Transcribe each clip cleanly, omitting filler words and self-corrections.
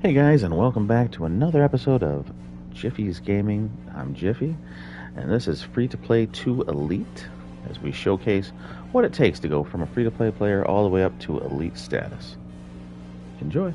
Hey guys, and welcome back to another episode of Jiffy's Gaming. I'm Jiffy, and this is Free to Play 2 Elite, as we showcase what it takes to go from a free to play player all the way up to elite status. Enjoy!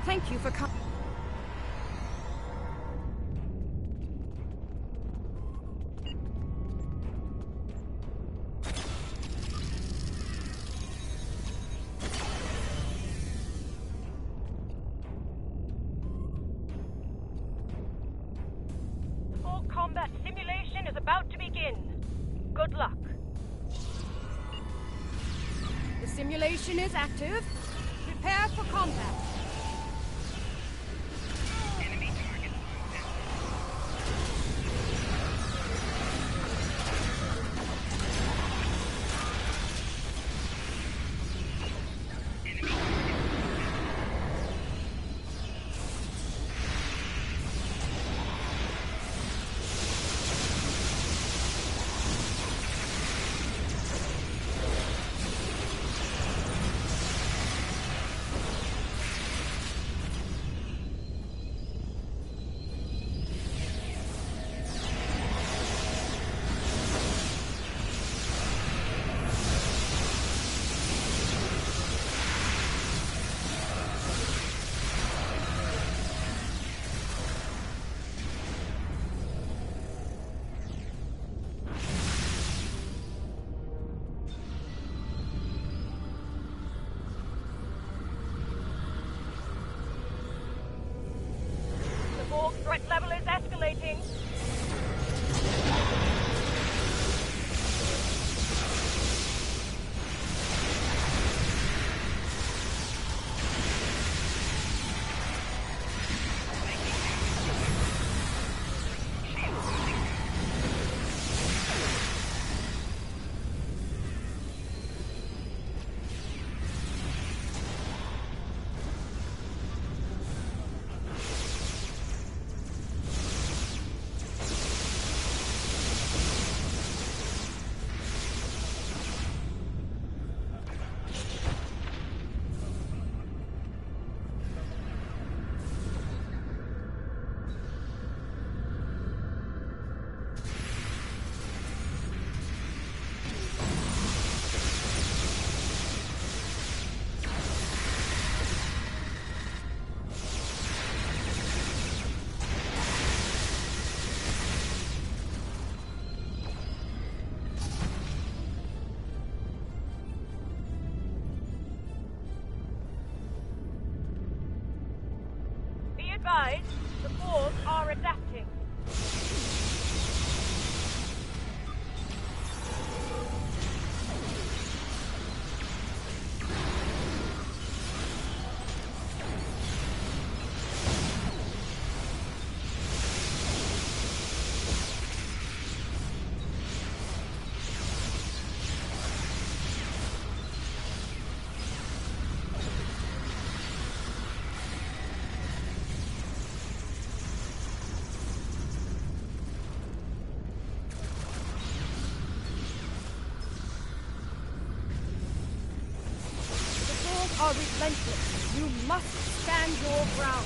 Thank you for coming. Full combat simulation is about to begin. Good luck. The simulation is active. Prepare for combat. advised, the cores are adapting. Are relentless. You must stand your ground.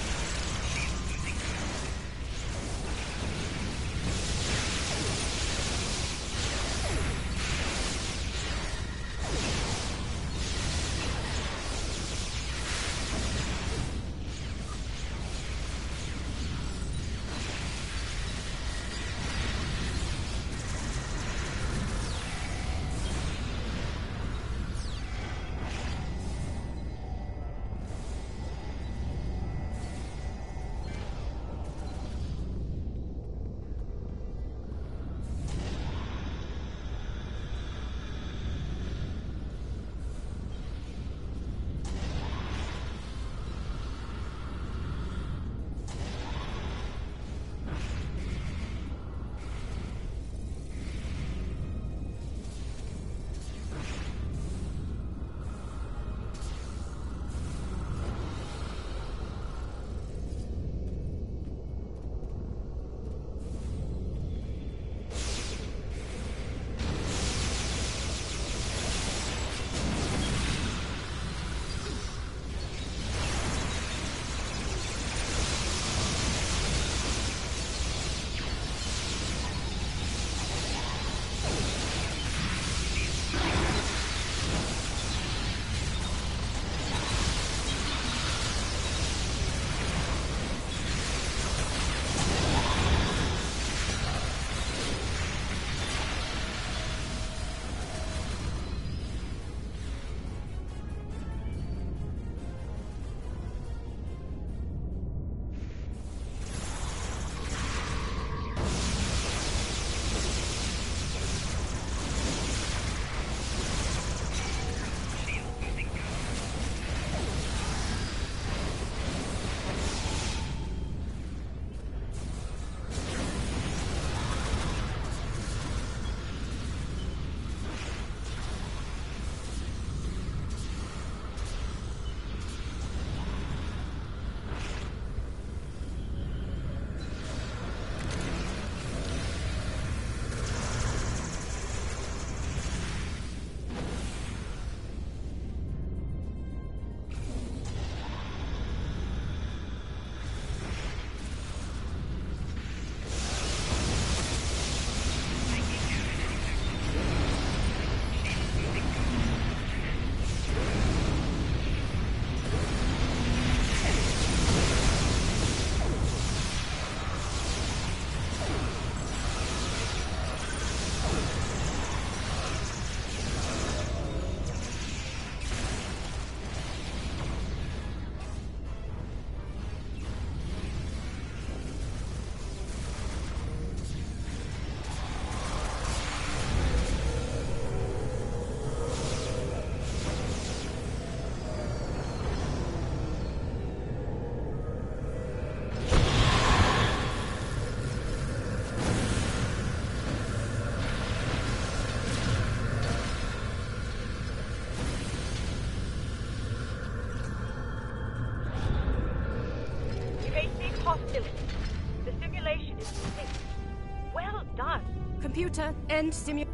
The simulation is complete. Well done. Computer, end simulation.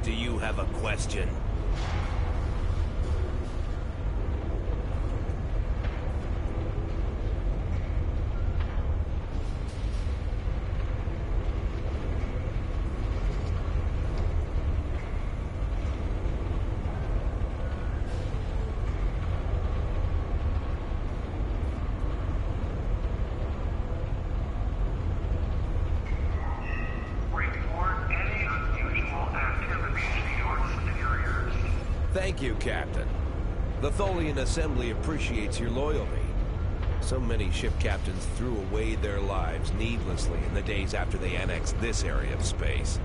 Do you have a question? Thank you, Captain. The Tholian Assembly appreciates your loyalty. So many ship captains threw away their lives needlessly in the days after they annexed this area of space.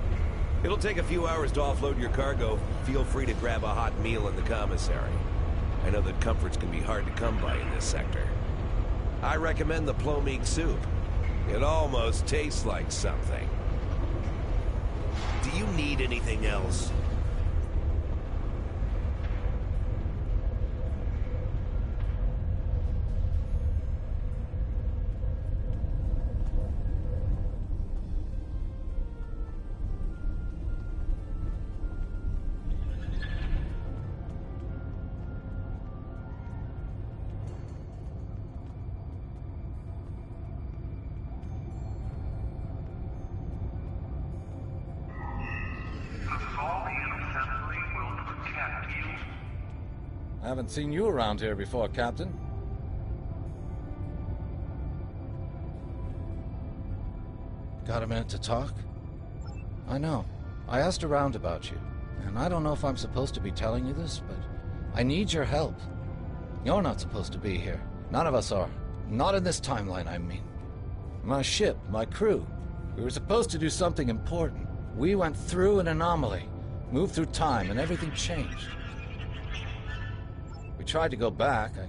It'll take a few hours to offload your cargo. Feel free to grab a hot meal in the commissary. I know that comforts can be hard to come by in this sector. I recommend the plomeek soup. It almost tastes like something. Do you need anything else? I haven't seen you around here before, Captain. Got a minute to talk? I know. I asked around about you, and I don't know if I'm supposed to be telling you this, but I need your help. You're not supposed to be here. None of us are. Not in this timeline, I mean. My ship, my crew. We were supposed to do something important. We went through an anomaly, moved through time, and everything changed. We tried to go back. I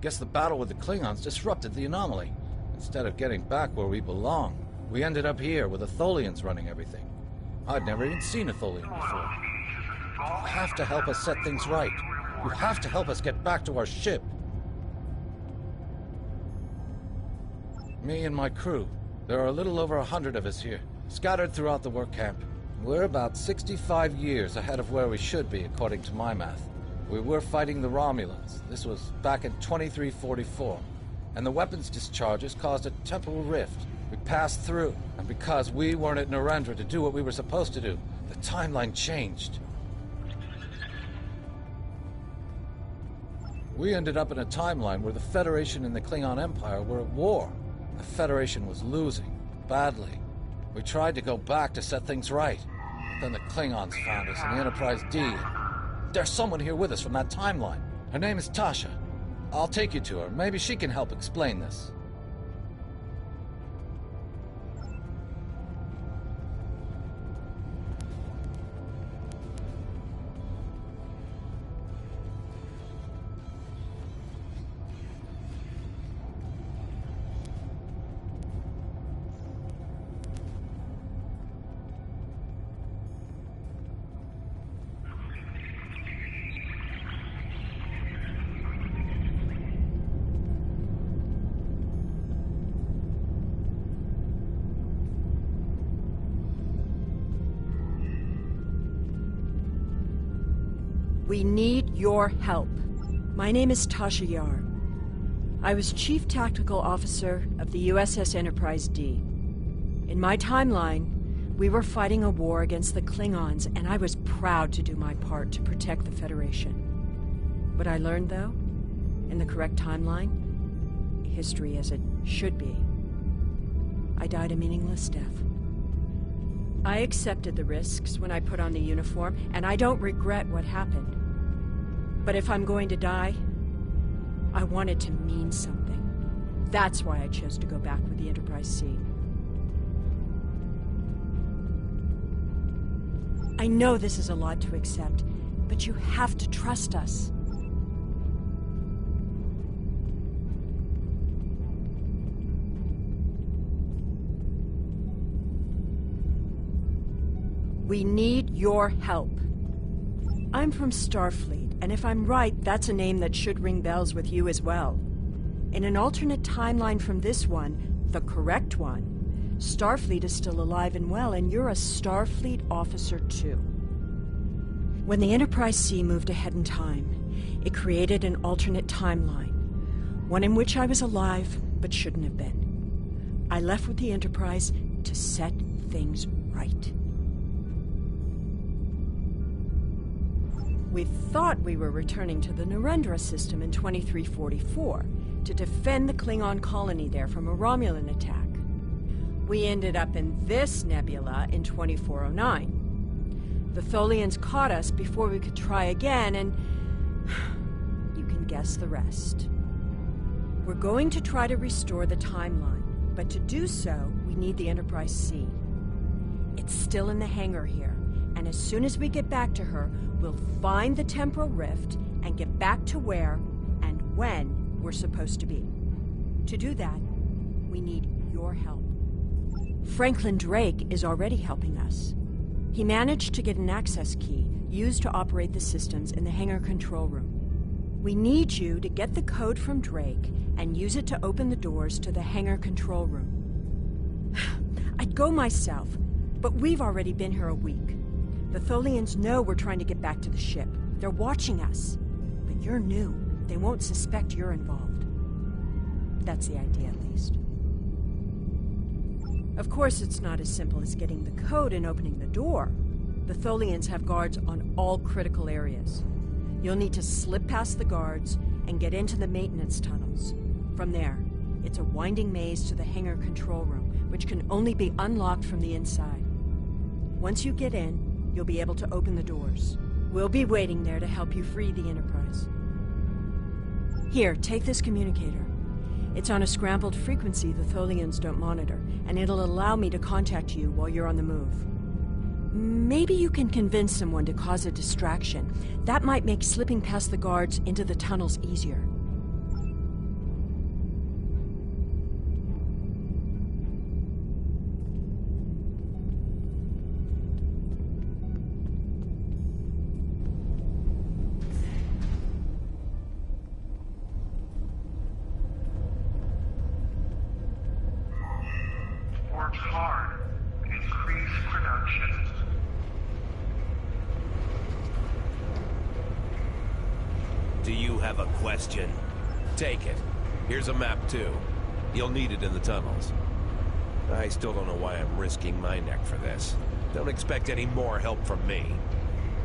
guess the battle with the Klingons disrupted the anomaly. Instead of getting back where we belong, we ended up here with the Tholians running everything. I'd never even seen a Tholian before. You have to help us set things right. You have to help us get back to our ship. Me and my crew. There are a little over 100 of us here, scattered throughout the work camp. We're about 65 years ahead of where we should be, according to my math. We were fighting the Romulans. This was back in 2344. And the weapons discharges caused a temporal rift. We passed through, and because we weren't at Narendra to do what we were supposed to do, the timeline changed. We ended up in a timeline where the Federation and the Klingon Empire were at war. The Federation was losing, badly. We tried to go back to set things right. But then the Klingons found us in the Enterprise D. There's someone here with us from that timeline. Her name is Tasha. I'll take you to her. Maybe she can help explain this. We need your help. My name is Tasha Yar. I was Chief Tactical Officer of the USS Enterprise D. In my timeline, we were fighting a war against the Klingons, and I was proud to do my part to protect the Federation. What I learned, though, in the correct timeline, history as it should be, I died a meaningless death. I accepted the risks when I put on the uniform, and I don't regret what happened. But if I'm going to die, I want it to mean something. That's why I chose to go back with the Enterprise C. I know this is a lot to accept, but you have to trust us. We need your help. I'm from Starfleet, and if I'm right, that's a name that should ring bells with you as well. In an alternate timeline from this one, the correct one, Starfleet is still alive and well, and you're a Starfleet officer too. When the Enterprise C moved ahead in time, it created an alternate timeline, one in which I was alive but shouldn't have been. I left with the Enterprise to set things right. We thought we were returning to the Narendra system in 2344 to defend the Klingon colony there from a Romulan attack. We ended up in this nebula in 2409. The Tholians caught us before we could try again, and you can guess the rest. We're going to try to restore the timeline, but to do so, we need the Enterprise C. It's still in the hangar here, and as soon as we get back to her, we'll find the temporal rift and get back to where and when we're supposed to be. To do that, we need your help. Franklin Drake is already helping us. He managed to get an access key used to operate the systems in the hangar control room. We need you to get the code from Drake and use it to open the doors to the hangar control room. I'd go myself, but we've already been here a week. The Tholians know we're trying to get back to the ship. They're watching us. But you're new. They won't suspect you're involved. That's the idea, at least. Of course, it's not as simple as getting the code and opening the door. The Tholians have guards on all critical areas. You'll need to slip past the guards and get into the maintenance tunnels. From there, it's a winding maze to the hangar control room, which can only be unlocked from the inside. Once you get in, you'll be able to open the doors. We'll be waiting there to help you free the Enterprise. Here, take this communicator. It's on a scrambled frequency the Tholians don't monitor, and it'll allow me to contact you while you're on the move. Maybe you can convince someone to cause a distraction. That might make slipping past the guards into the tunnels easier. Work hard. Increase production. Do you have a question? Take it. Here's a map, too. You'll need it in the tunnels. I still don't know why I'm risking my neck for this. Don't expect any more help from me.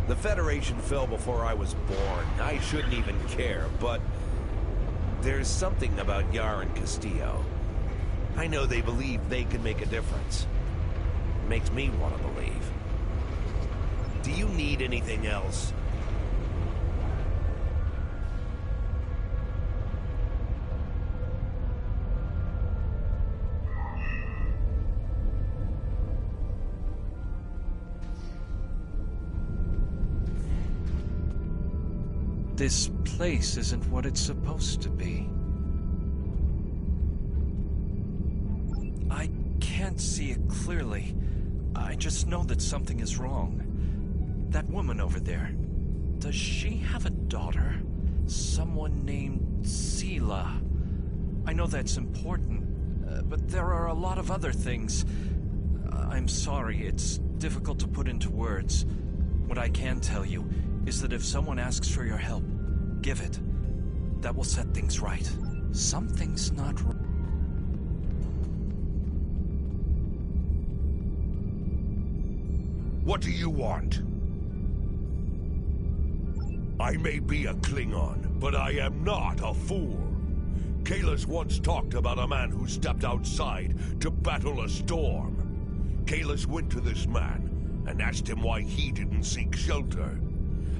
The Federation fell before I was born. I shouldn't even care, but there's something about Yar and Castillo. I know they believe they can make a difference. It makes me want to believe. Do you need anything else? This place isn't what it's supposed to be. I can't see it clearly. I just know that something is wrong. That woman over there, does she have a daughter? Someone named Sela. I know that's important, but there are a lot of other things. I'm sorry, it's difficult to put into words. What I can tell you is that if someone asks for your help, give it. That will set things right. Something's not right. What do you want? I may be a Klingon, but I am not a fool. Kahless once talked about a man who stepped outside to battle a storm. Kahless went to this man and asked him why he didn't seek shelter.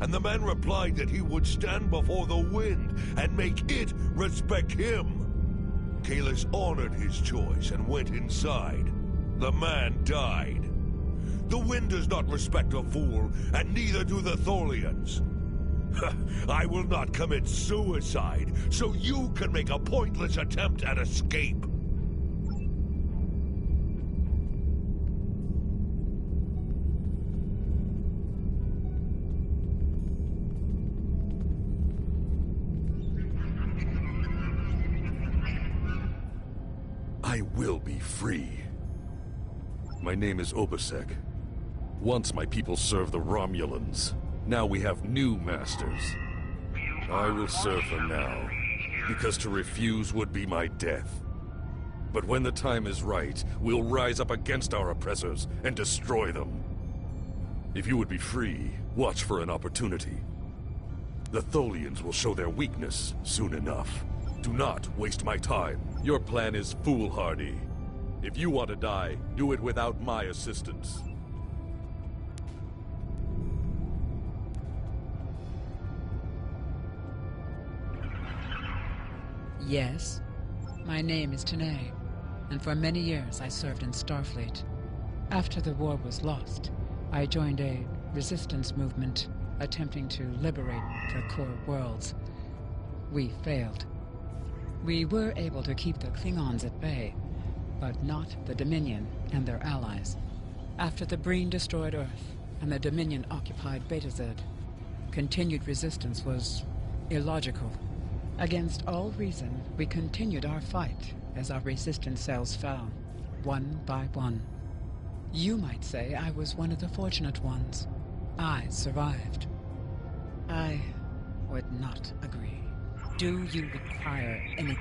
And the man replied that he would stand before the wind and make it respect him. Kahless honored his choice and went inside. The man died. The wind does not respect a fool, and neither do the Tholians. I will not commit suicide, so you can make a pointless attempt at escape. I will be free. My name is Obasek. Once my people served the Romulans. Now we have new masters. I will serve them now, because to refuse would be my death. But when the time is right, we'll rise up against our oppressors and destroy them. If you would be free, watch for an opportunity. The Tholians will show their weakness soon enough. Do not waste my time. Your plan is foolhardy. If you want to die, do it without my assistance. Yes, my name is Tanae, and for many years I served in Starfleet. After the war was lost, I joined a resistance movement attempting to liberate the core worlds. We failed. We were able to keep the Klingons at bay, but not the Dominion and their allies. After the Breen destroyed Earth and the Dominion occupied Betazed, continued resistance was illogical. Against all reason, we continued our fight as our resistance cells fell, one by one. You might say I was one of the fortunate ones. I survived. I would not agree. Do you require any...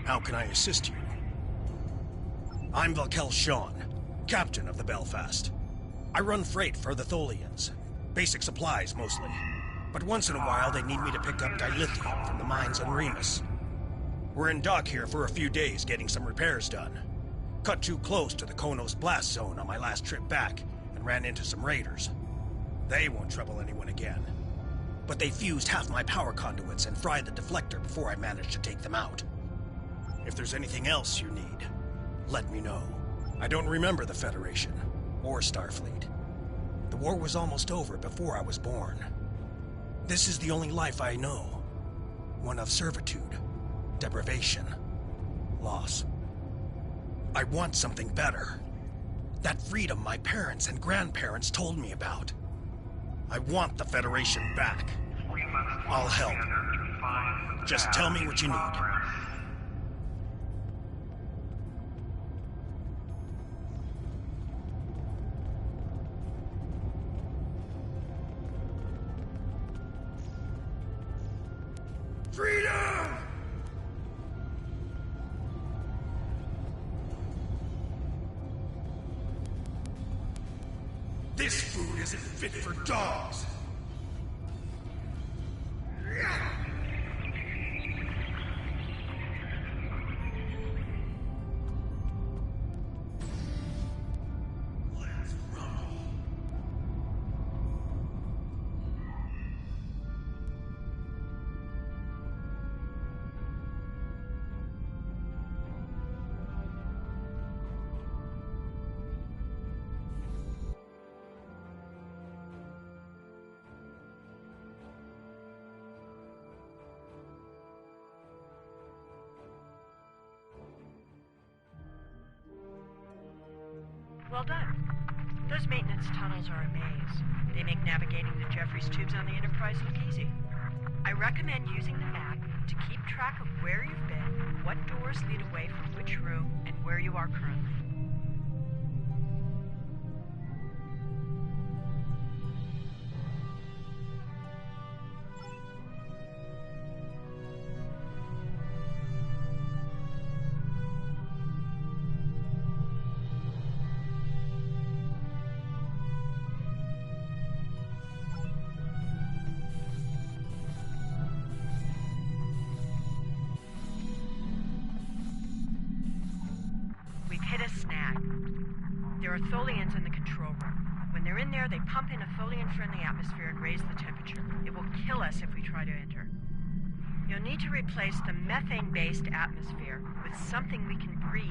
How can I assist you? I'm Valkel Shawn, captain of the Belfast. I run freight for the Tholians. Basic supplies, mostly. But once in a while, they need me to pick up dilithium from the mines on Remus. We're in dock here for a few days getting some repairs done. Cut too close to the Konos blast zone on my last trip back and ran into some raiders. They won't trouble anyone again. But they fused half my power conduits and fried the deflector before I managed to take them out. If there's anything else you need, let me know. I don't remember the Federation, or Starfleet. The war was almost over before I was born. This is the only life I know. One of servitude, deprivation, loss. I want something better. That freedom my parents and grandparents told me about. I want the Federation back. I'll help. Just tell me what you need. Freedom! This food isn't fit for dogs. Let's rumble. Well done. Those maintenance tunnels are a maze. They make navigating the Jeffries tubes on the Enterprise look easy. I recommend using the map to keep track of where you've been, what doors lead away from which room, and where you are currently. Hit a snag. There are Tholians in the control room. When they're in there, they pump in a Tholian-friendly atmosphere and raise the temperature. It will kill us if we try to enter. You'll need to replace the methane-based atmosphere with something we can breathe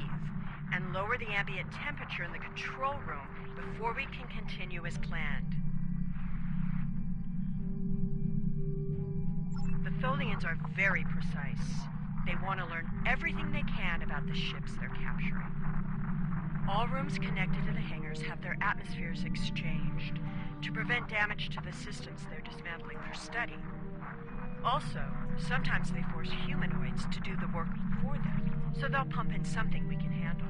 and lower the ambient temperature in the control room before we can continue as planned. The Tholians are very precise. They want to learn everything they can about the ships they're capturing. All rooms connected to the hangars have their atmospheres exchanged to prevent damage to the systems they're dismantling for study. Also, sometimes they force humanoids to do the work for them, so they'll pump in something we can handle.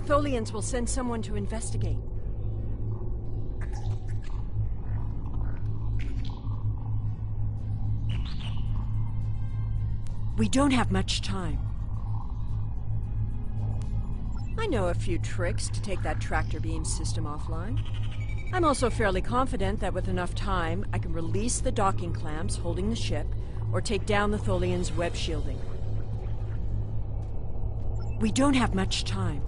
Tholians will send someone to investigate. We don't have much time. I know a few tricks to take that tractor beam system offline. I'm also fairly confident that with enough time, I can release the docking clamps holding the ship, or take down the Tholian's web shielding. We don't have much time.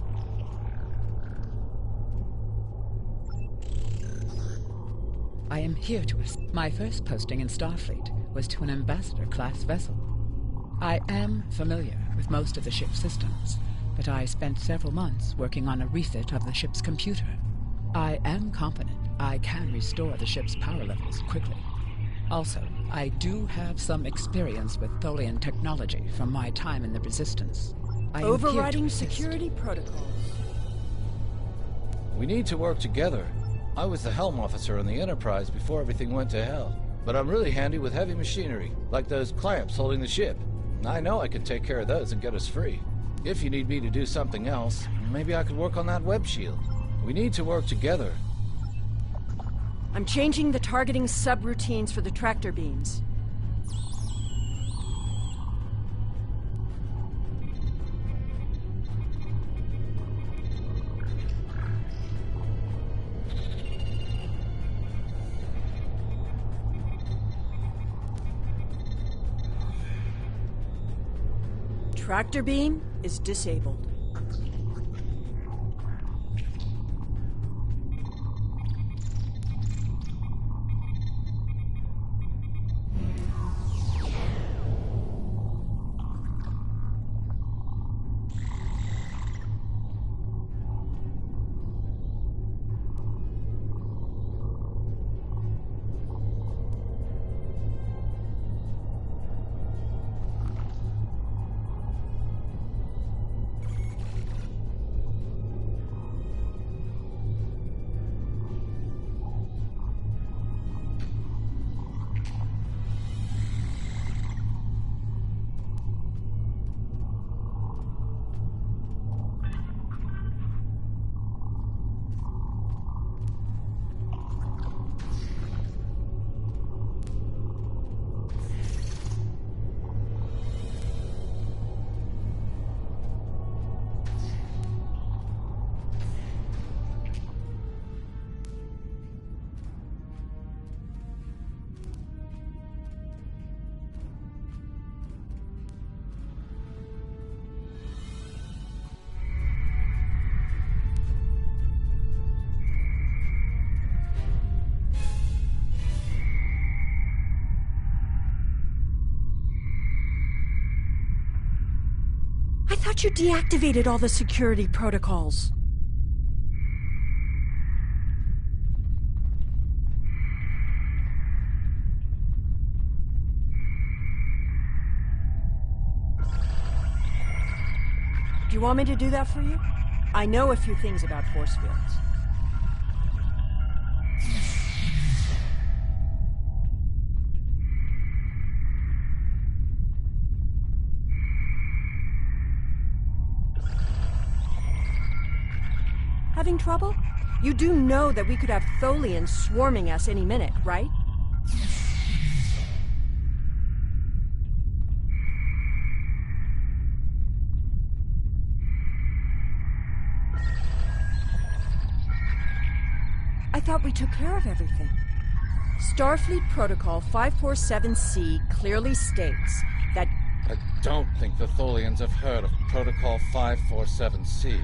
I am here to My first posting in Starfleet was to an Ambassador-class vessel. I am familiar with most of the ship's systems, but I spent several months working on a refit of the ship's computer. I am confident I can restore the ship's power levels quickly. Also, I do have some experience with Tholian technology from my time in the Resistance. I am Overriding here to assist. security protocols. We need to work together. I was the helm officer on the Enterprise before everything went to hell. But I'm really handy with heavy machinery, like those clamps holding the ship. I know I can take care of those and get us free. If you need me to do something else, maybe I could work on that web shield. We need to work together. I'm changing the targeting subroutines for the tractor beams. Tractor beam is disabled. I thought you deactivated all the security protocols. Do you want me to do that for you? I know a few things about force fields. Having trouble? You do know that we could have Tholians swarming us any minute, right? I thought we took care of everything. Starfleet Protocol 547C clearly states that... I don't think the Tholians have heard of Protocol 547C.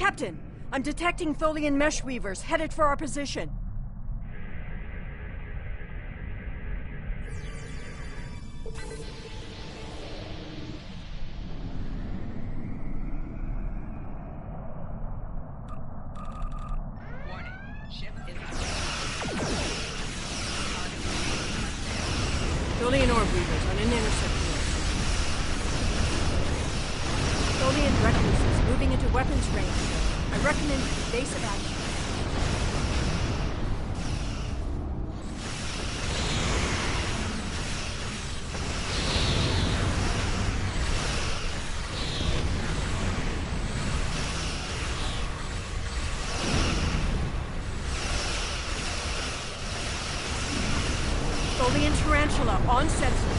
Captain, I'm detecting Tholian mesh weavers headed for our position. Tholian orb weavers on an intercept here. Tholian recluses moving into weapons range. I recommend evasive action. Tholian tarantula on sensor.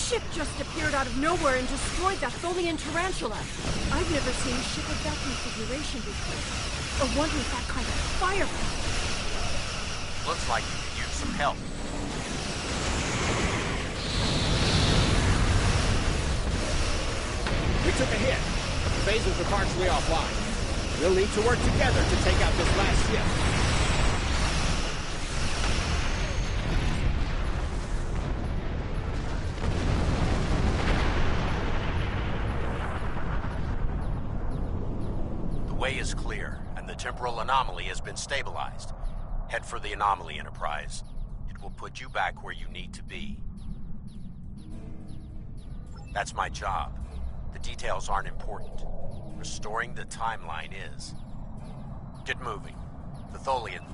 Ship just appeared out of nowhere and destroyed that Tholian tarantula. I've never seen a ship with that configuration before. Or one with that kind of firepower. Looks like you could use some help. We took a hit. Phasers are partially offline. We'll need to work together to take out this last ship. The way is clear, and the temporal anomaly has been stabilized. Head for the anomaly, Enterprise. It will put you back where you need to be. That's my job. The details aren't important. Restoring the timeline is. Get moving. The Tholian...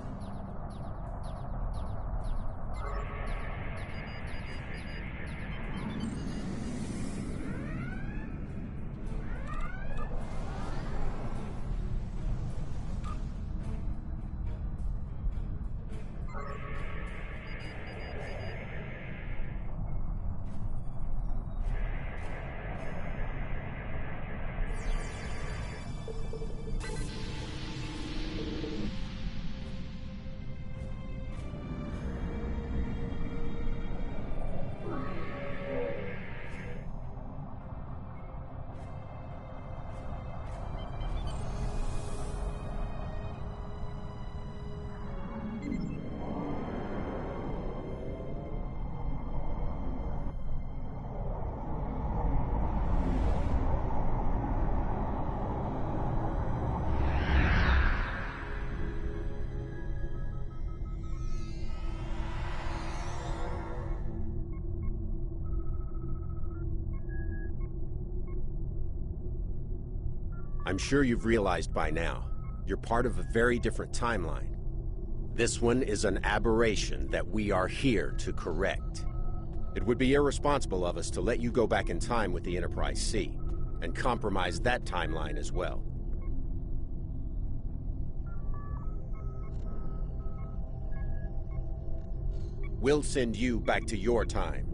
I'm sure you've realized by now, you're part of a very different timeline. This one is an aberration that we are here to correct. It would be irresponsible of us to let you go back in time with the Enterprise C, and compromise that timeline as well. We'll send you back to your time.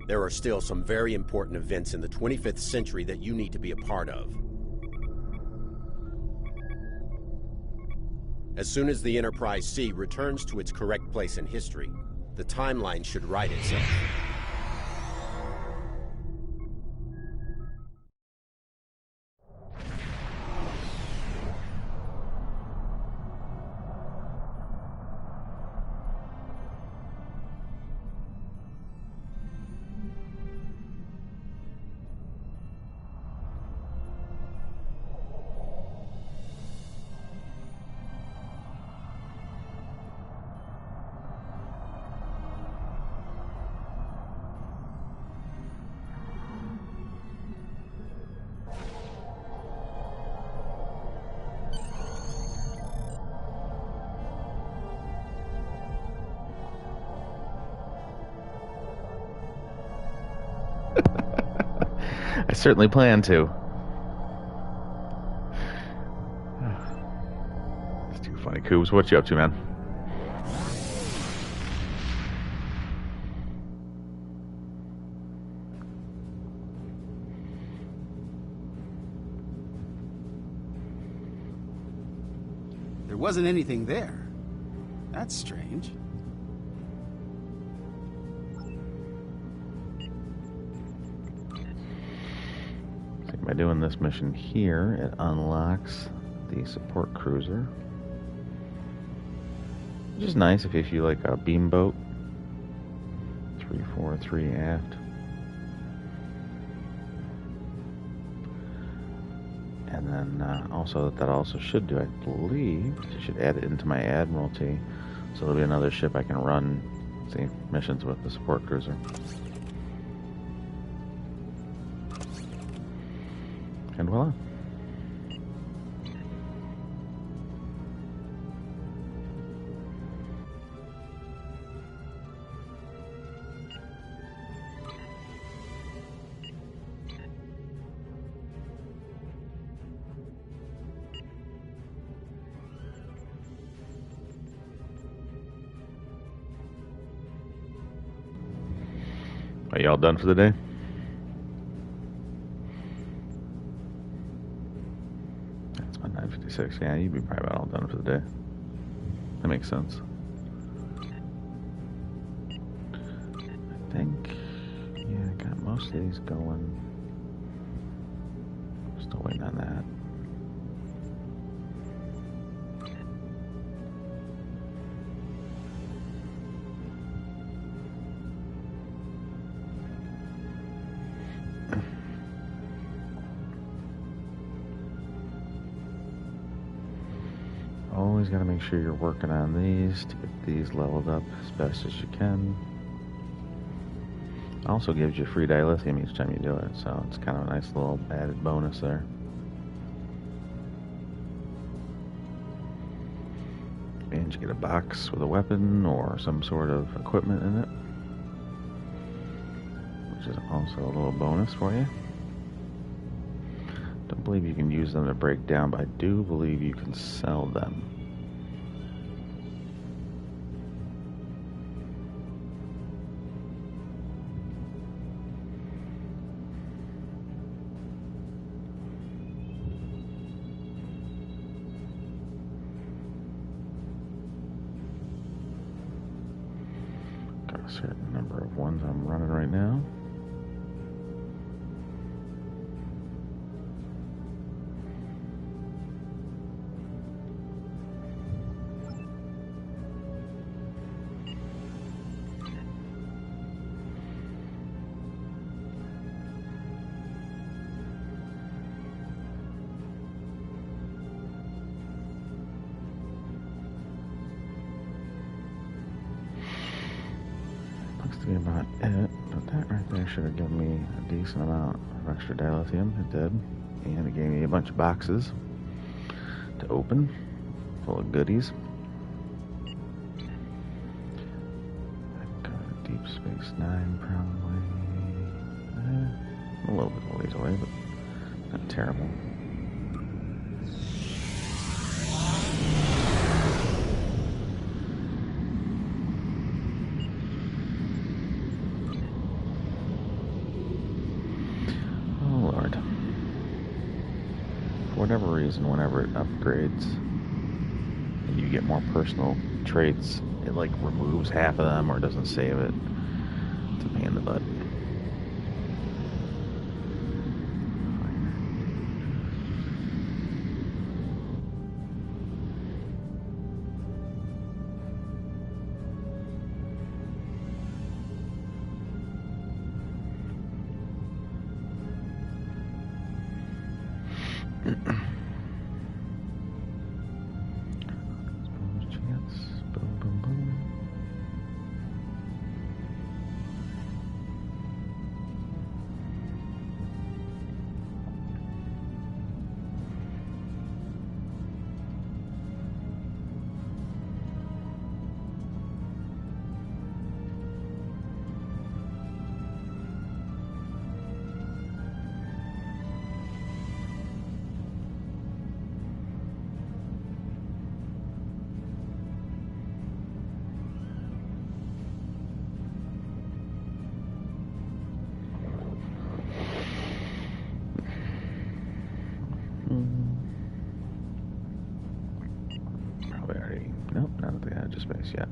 There are still some very important events in the 25th century that you need to be a part of. As soon as the Enterprise C returns to its correct place in history, the timeline should right itself. I certainly plan to. It's too funny. Coobs, what you up to, man? There wasn't anything there. That's strange. By doing this mission here, it unlocks the support cruiser, which is nice if you like a beam boat. 343 aft. And then also that also should do, I believe, it should add it into my Admiralty, so there'll be another ship I can run, see, missions with the support cruiser. And voila. Are y'all done for the day? That's my 9:56. Yeah, you'd be probably about all done for the day. That makes sense. I think, yeah, I got most of these going. Still waiting on that. Always got to make sure you're working on these to get these leveled up as best as you can. Also gives you free dilithium each time you do it, so it's kind of a nice little added bonus there. And you get a box with a weapon or some sort of equipment in it, which is also a little bonus for you. Don't believe you can use them to break down, but I do believe you can sell them. Got a certain number of ones I'm running right now. Looks to be about it, but that right there should have given me a decent amount of extra dilithium. It did, and it gave me a bunch of boxes to open, full of goodies. I've got a Deep Space Nine probably, a little bit of ways away, but not terrible. For whatever reason, whenever it upgrades and you get more personal traits, it like removes half of them or doesn't save it. It's a pain in the butt. Not at the edge of space yet.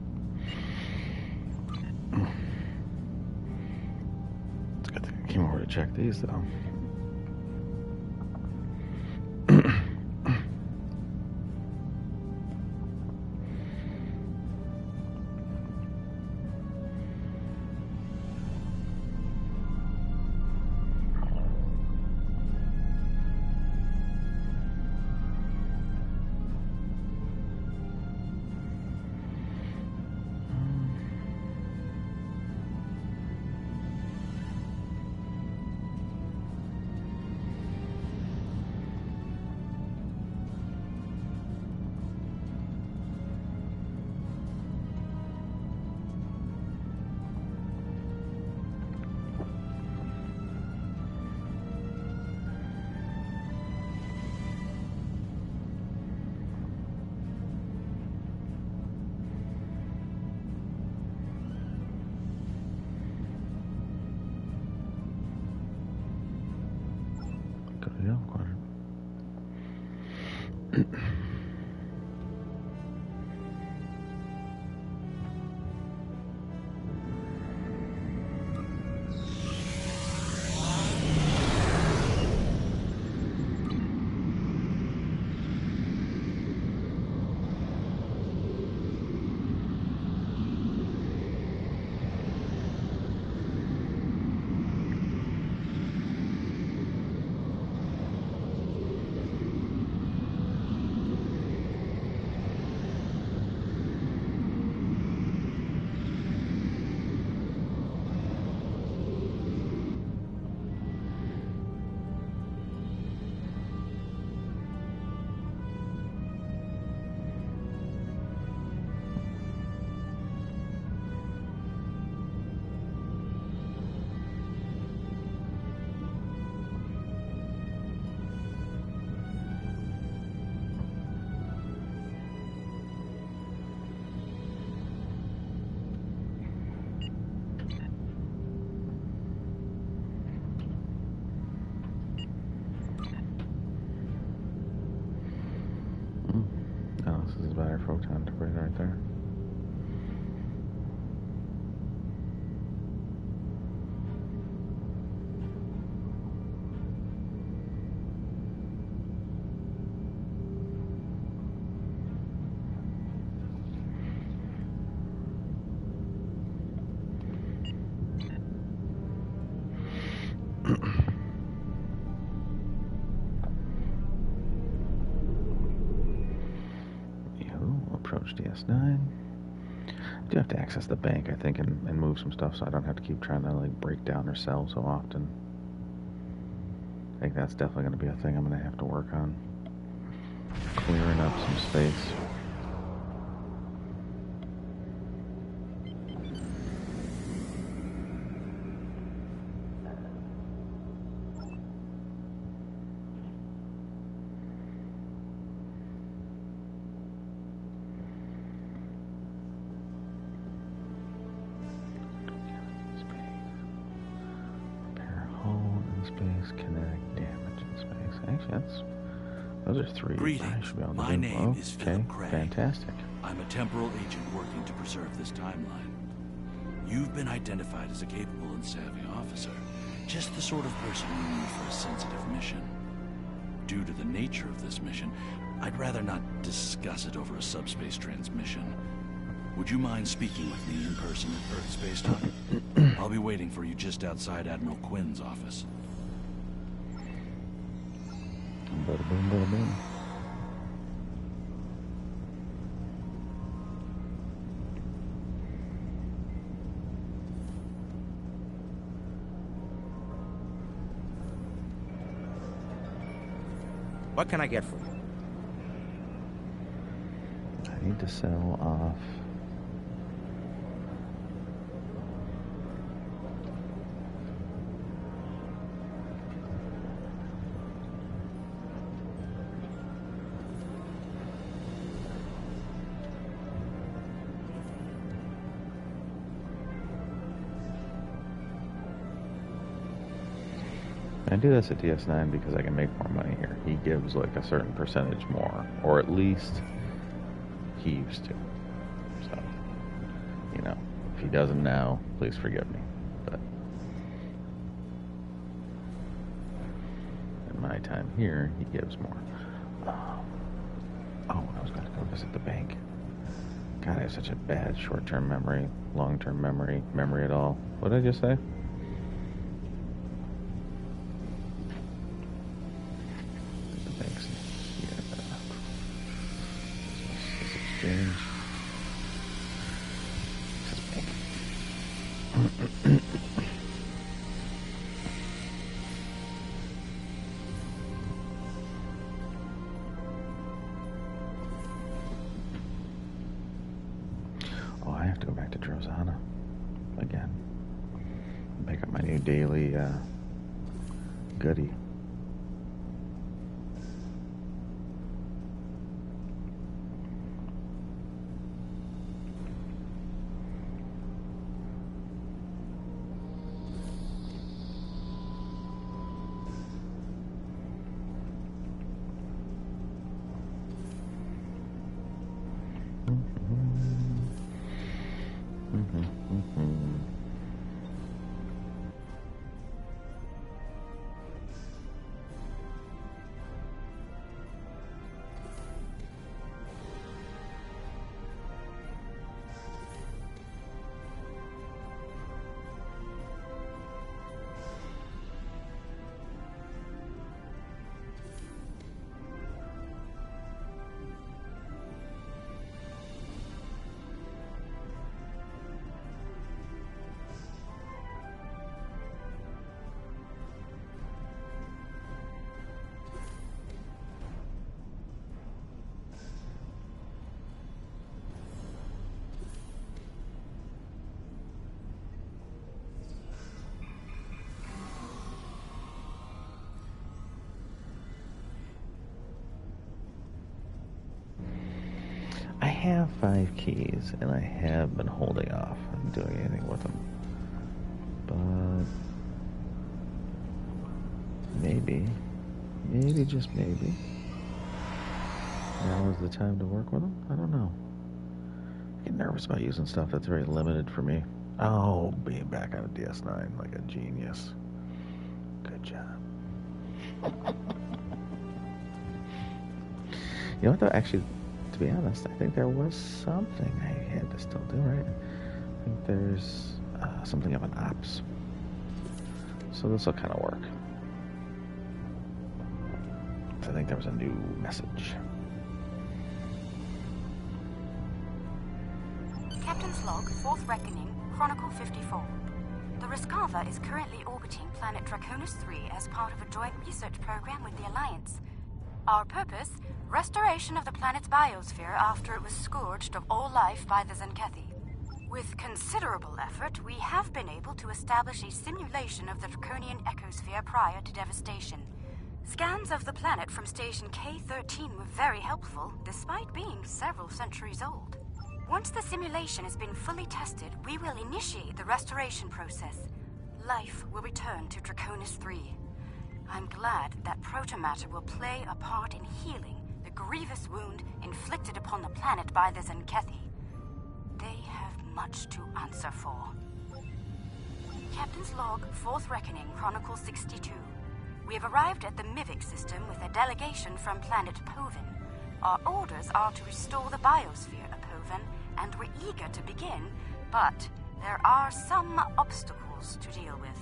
It's a good thing I came over to check these, though. This is a battery photon debris right there. Approach DS9. I do have to access the bank, I think, and move some stuff, so I don't have to keep trying to like break down or sell so often. I think that's definitely going to be a thing I'm going to have to work on. Clearing up some space. Those are three. Greetings. My name is Philip Craig. Fantastic. I'm a temporal agent working to preserve this timeline. You've been identified as a capable and savvy officer, just the sort of person we need for a sensitive mission. Due to the nature of this mission, I'd rather not discuss it over a subspace transmission. Would you mind speaking with me in person at Earth Space Dock? I'll be waiting for you just outside Admiral Quinn's office. Bada boom, bada boom. What can I get for you? I need to sell off. I do this at DS9 because I can make more money here. He gives like a certain percentage more, or at least he used to. You know, if he doesn't now, please forgive me. But in my time here, he gives more. Oh, I was going to go visit the bank. God, I have such a bad short-term memory, long-term memory at all. What did I just say? The bank's here. This exchange. This is bank. Oh, I have to go back to Drozana again. Pick up my new daily goodie. I have 5 keys, and I have been holding off on doing anything with them. But maybe, just maybe, now is the time to work with them? I don't know. I get nervous about using stuff that's very limited for me. Oh, being back on a DS9 like a genius. Good job. You know what, though? Actually, to be honest, I think there was something I had to still do, right? I think there's something of an ops. So this will kind of work. I think there was a new message. Captain's log, 4th Reckoning, Chronicle 54. The Rescava is currently orbiting planet Draconis 3 as part of a joint research program with the Alliance. Our purpose? Restoration of the planet's biosphere after it was scourged of all life by the Zenkethi. With considerable effort, we have been able to establish a simulation of the Draconian ecosphere prior to devastation. Scans of the planet from Station K-13 were very helpful, despite being several centuries old. Once the simulation has been fully tested, we will initiate the restoration process. Life will return to Draconis 3. I'm glad that protomatter will play a part in healing the grievous wound inflicted upon the planet by the Zenkethi. They have much to answer for. Captain's log, 4th Reckoning, Chronicle 62. We have arrived at the Mivik system with a delegation from planet Povin. Our orders are to restore the biosphere of Povin, and we're eager to begin, but there are some obstacles to deal with.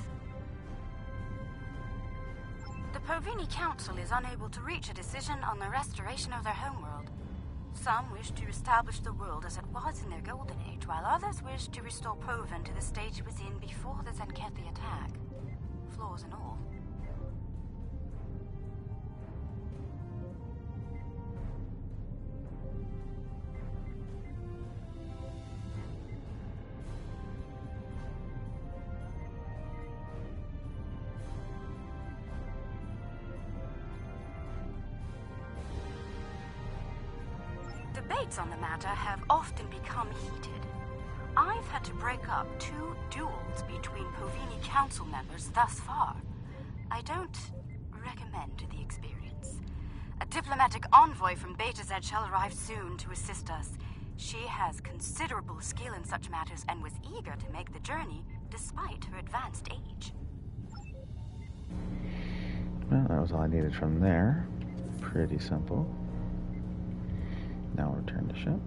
The Povini Council is unable to reach a decision on the restoration of their homeworld. Some wish to establish the world as it was in their golden age, while others wish to restore Povin to the stage it was in before the Zenkethi attack. Flaws and all. Debates on the matter have often become heated. I've had to break up 2 duels between Povini Council members thus far. I don't recommend the experience. A diplomatic envoy from Beta Z shall arrive soon to assist us. She has considerable skill in such matters and was eager to make the journey despite her advanced age. Well, that was all I needed from there. Pretty simple. Now we'll return to ship.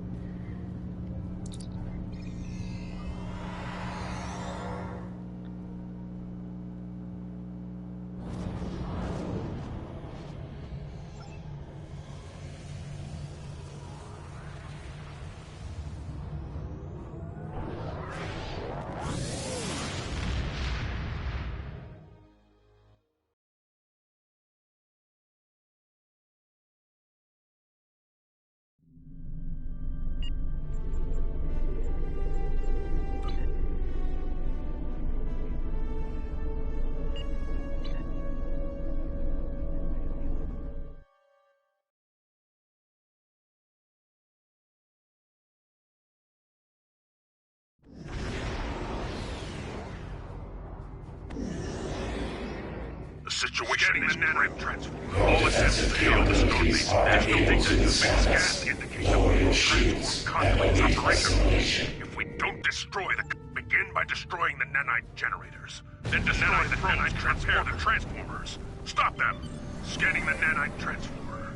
Situation is prime transformer. All attempts to hail the Starbase. Additional data in the mixed gas indicate that we transport conduits operational. If we don't destroy the... Begin by destroying the nanite generators. Then destroy the nanite transformers. Stop them. Scanning the nanite transformer.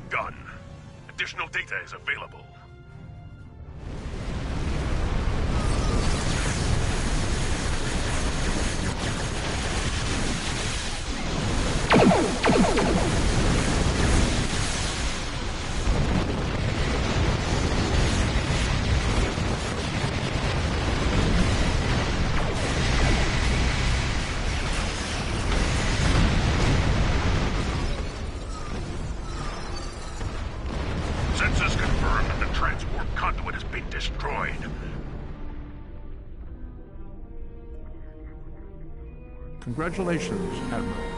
Done. Additional data is available. Sensors confirm that the transport conduit has been destroyed. Congratulations, Admiral.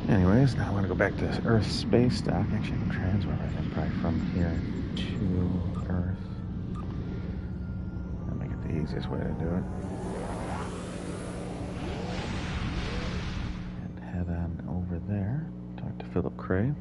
Anyways, now I'm going to go back to Earth space dock. Actually, I can transfer everything probably from here to Earth. That'll make it the easiest way to do it. And head on over there. Talk to Philip Cray.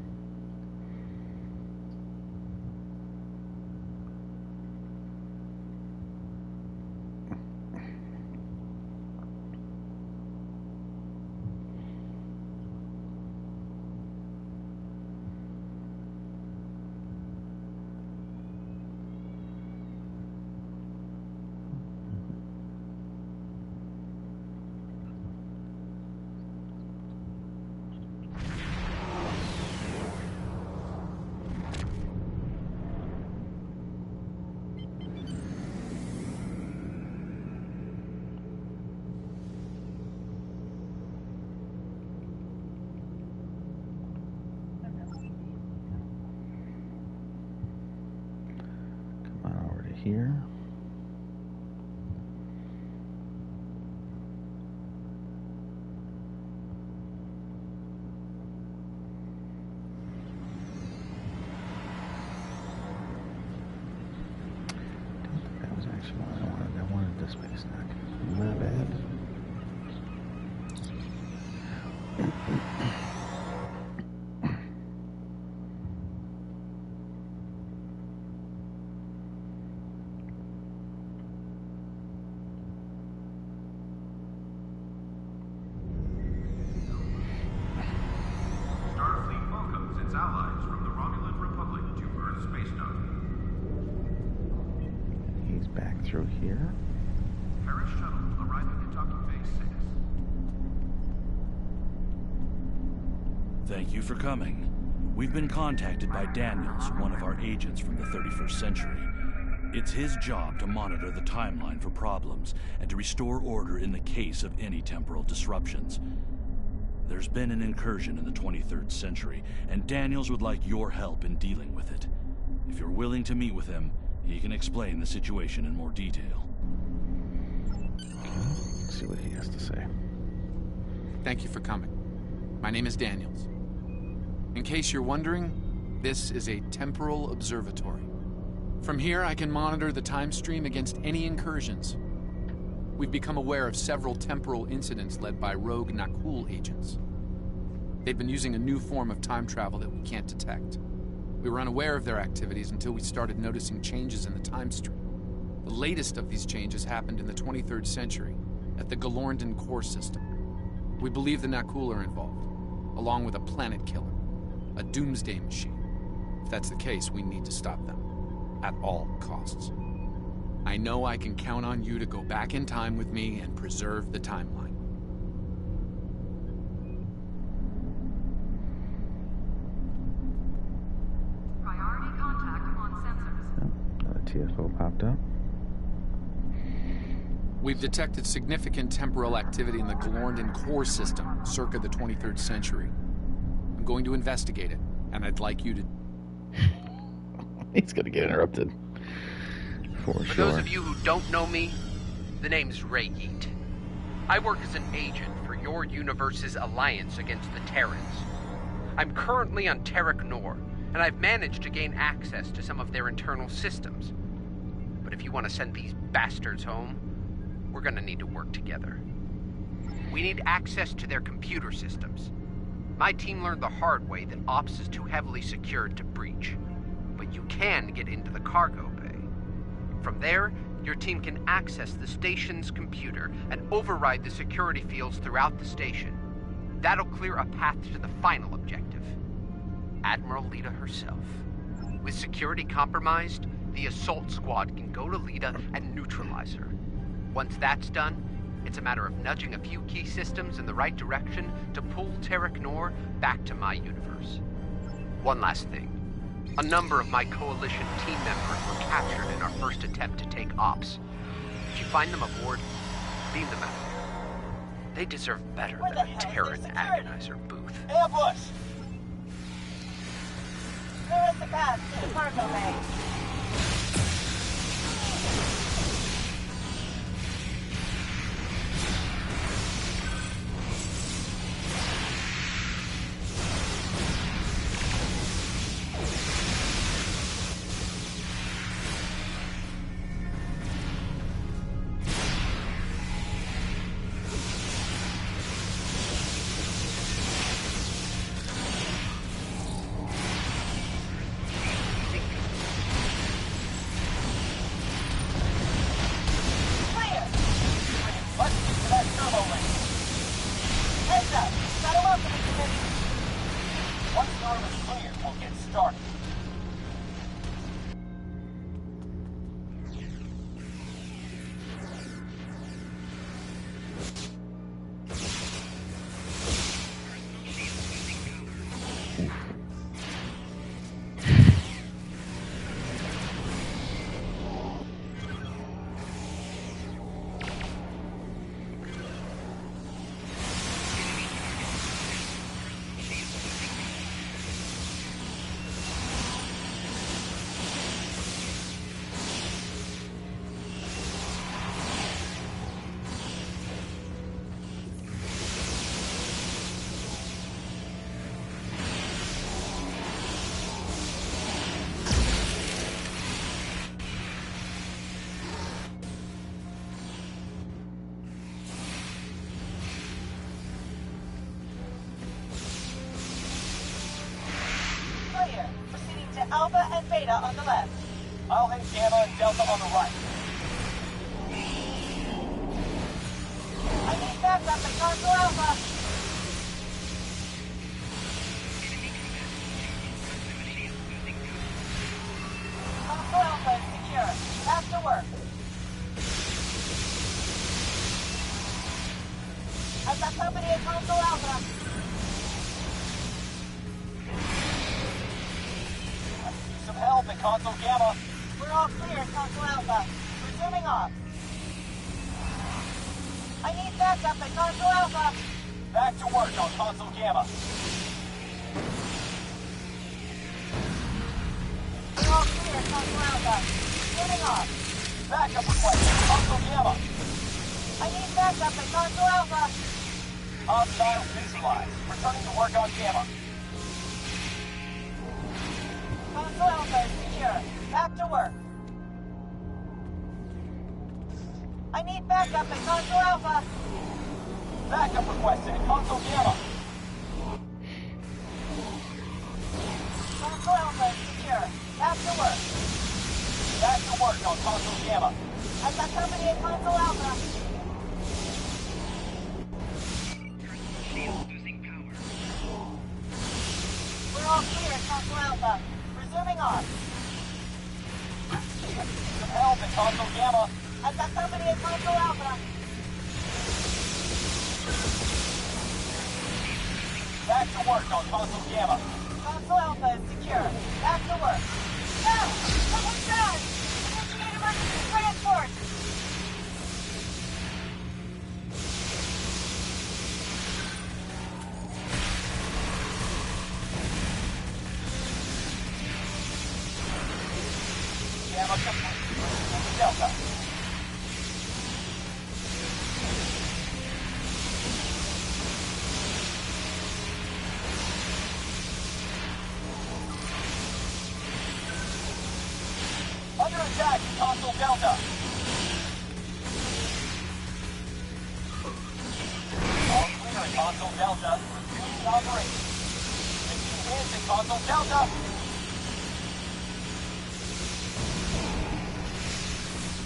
Here. That was actually what I wanted. I wanted the space dock. My bad. Through here. shuttle arriving at docking bay 6. Thank you for coming. We've been contacted by Daniels, one of our agents from the 31st century. It's his job to monitor the timeline for problems and to restore order in the case of any temporal disruptions. There's been an incursion in the 23rd century, and Daniels would like your help in dealing with it. If you're willing to meet with him, he can explain the situation in more detail. Let's see what he has to say. Thank you for coming. My name is Daniels. In case you're wondering, this is a temporal observatory. From here, I can monitor the time stream against any incursions. We've become aware of several temporal incidents led by rogue Nakul agents. They've been using a new form of time travel that we can't detect. We were unaware of their activities until we started noticing changes in the time stream. The latest of these changes happened in the 23rd century, at the Galorndon core system. We believe the Nakul are involved, along with a planet killer, a doomsday machine. If that's the case, we need to stop them, at all costs. I know I can count on you to go back in time with me and preserve the timeline. Priority contact on sensors. Another TFO popped up. We've detected significant temporal activity in the Galorndon core system, circa the 23rd century. I'm going to investigate it, and I'd like you to... He's gonna get interrupted. For For sure. those of you who don't know me, the name's Ray Yeet. I work as an agent for your universe's alliance against the Terrans. I'm currently on Trek Nor, and I've managed to gain access to some of their internal systems. But if you want to send these bastards home, we're gonna need to work together. We need access to their computer systems. My team learned the hard way that Ops is too heavily secured to breach, but you can get into the cargo bay. From there, your team can access the station's computer and override the security fields throughout the station. That'll clear a path to the final objective, Admiral Lita herself. With security compromised, the assault squad can go to Lita and neutralize her. Once that's done, it's a matter of nudging a few key systems in the right direction to pull Trek Nor back to my universe. One last thing. A number of my Coalition team members were captured in our first attempt to take Ops. If you find them aboard, beam them out. They deserve better than a Terran agonizer booth. Ambush! Clear us the path to the cargo bay. Alpha and Beta on the left. I'll hit Gamma and Delta on the right. I need backup at Console Alpha. Console Alpha is secure. Back to work. Console Alpha. Some help at Console Gamma. We're all clear at Console Alpha. Resuming off. I need backup at Console Alpha. Back to work on Console Gamma. We're all clear at Console Alpha. Resuming off. Backup requested at Console Gamma. I need backup at Console Alpha. Hostile visualized. Returning to work on Gamma. Console Alpha is secure. Back to work. I need backup at Console Alpha. Backup requested at Console Gamma. Console Alpha is secure. Back to work. Back to work on Console Gamma. I've got company at Console Alpha. We're all clear at Console Alpha. Resuming on. Some help at Console Gamma. I've got company at Console Alpha. Back to work on Console Gamma. Console Alpha is secure. Back to work. No! Someone's done! Initiate emergency transport! Gamma complete. Delta. Under attack, Console Delta. All clear at Console Delta. Resuming operation. 16 hits at Console Delta.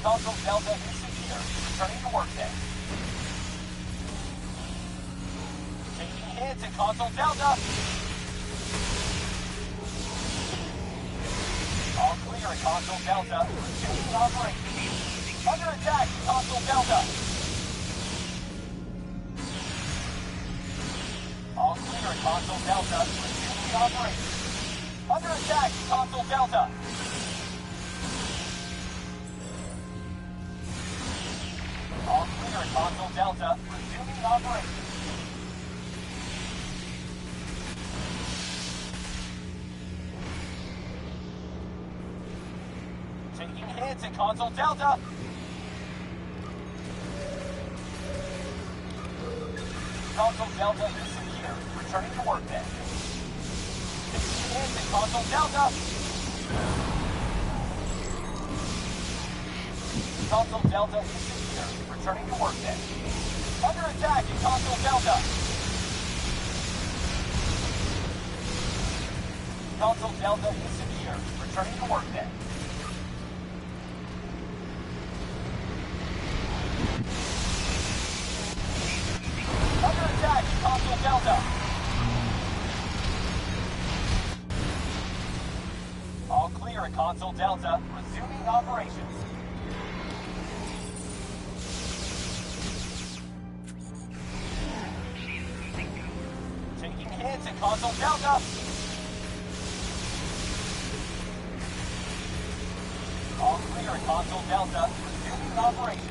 Console Delta is secure. Returning to work then. Taking hits at Console Delta. All clear at Console Delta. Resuming operation. Under attack, Console Delta. All clear at Console Delta. Resuming operation. Under attack, Console Delta. All clear at Console Delta. Resuming operation. Taking hits at Console Delta. Console Delta is secure. Returning to work then. Taking hits at Console Delta. Console Delta is secure. Returning to work then. Under attack at Console Delta. Console Delta is secure. Returning to work then. Under attack at Console Delta. All clear at Console Delta. Resuming operations. Taking hits at Console Delta. All clear at Console Delta. Resuming operations.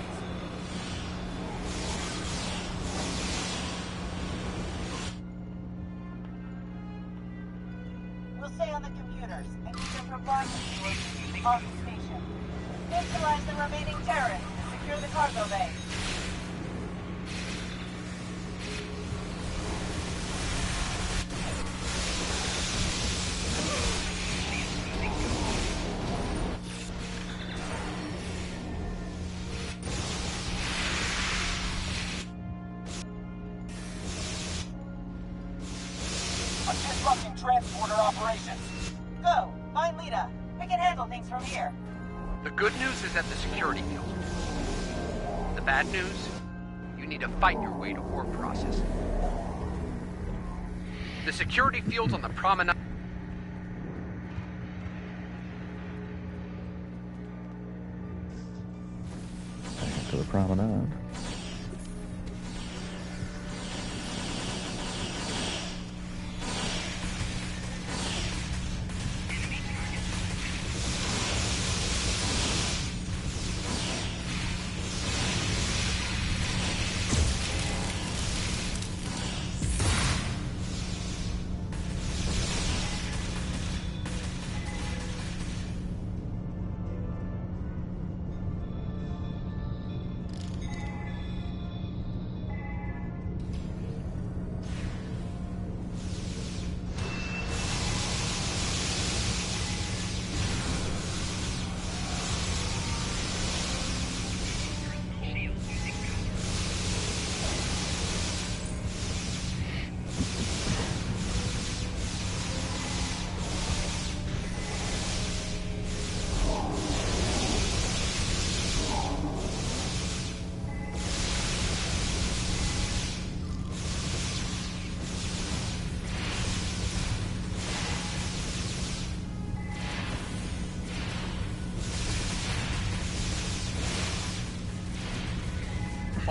We'll stay on the computers and keep them from blocking you off the station. Neutralize the remaining terrorists and secure the cargo bay. I'm disrupting transporter operations. Go! Find Lita. We can handle things from here. The good news is at the security field. The bad news? You need to fight your way to warp processing. The security field's on the promenade. To the promenade.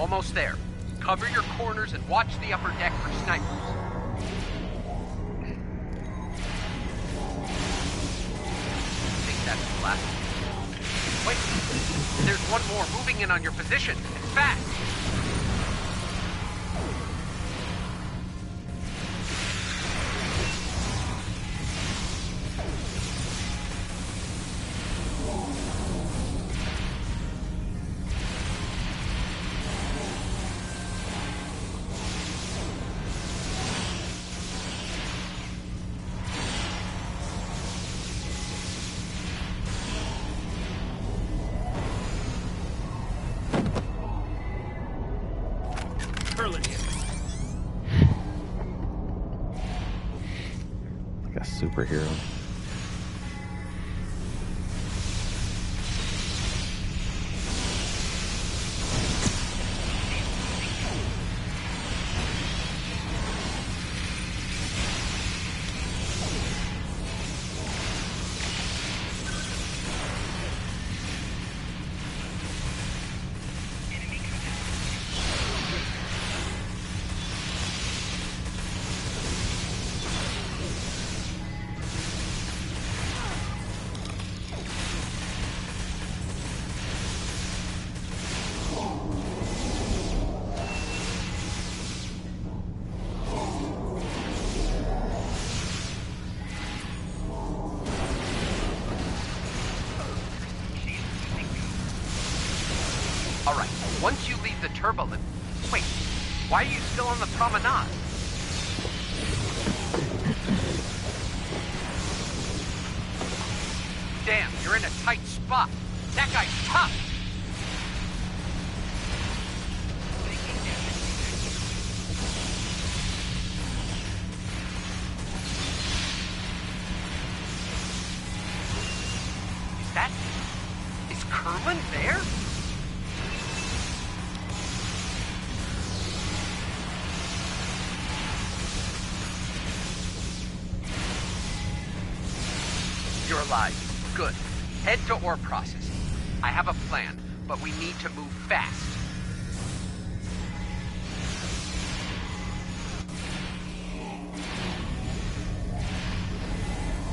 Almost there. Cover your corners and watch the upper deck for snipers. I think that's the last one. Wait, there's one more moving in on your position. It's fast. Like a superhero. Alright, once you leave the turbolift... Wait, why are you still on the promenade? Damn, you're in a tight spot. That guy's tough. Is Kerwin there? You're alive. Good. Head to ore processing. I have a plan, but we need to move fast.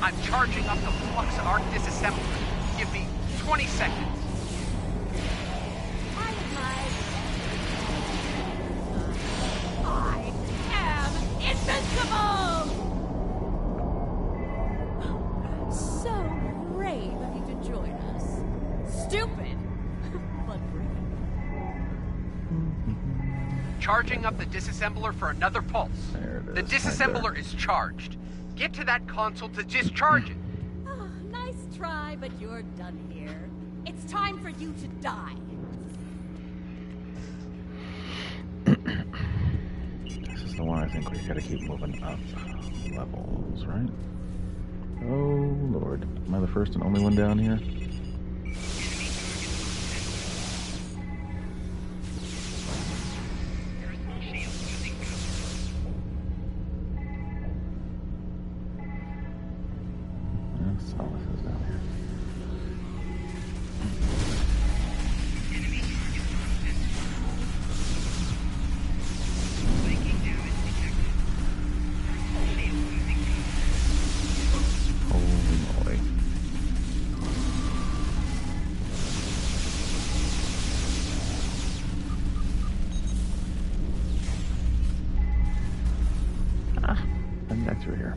I'm charging up the flux arc disassembler. Give me 20 seconds. I am invincible! So brave of you to join us. Stupid, but brave. Charging up the disassembler for another pulse. The disassembler is charged. Get to that console to discharge it. Oh, nice try, but you're done here. It's time for you to die. This is the one I think we gotta keep moving up levels, right? Oh, Lord. Am I the first and only one down here? That's all this is down here. Holy moly. I'm back through here.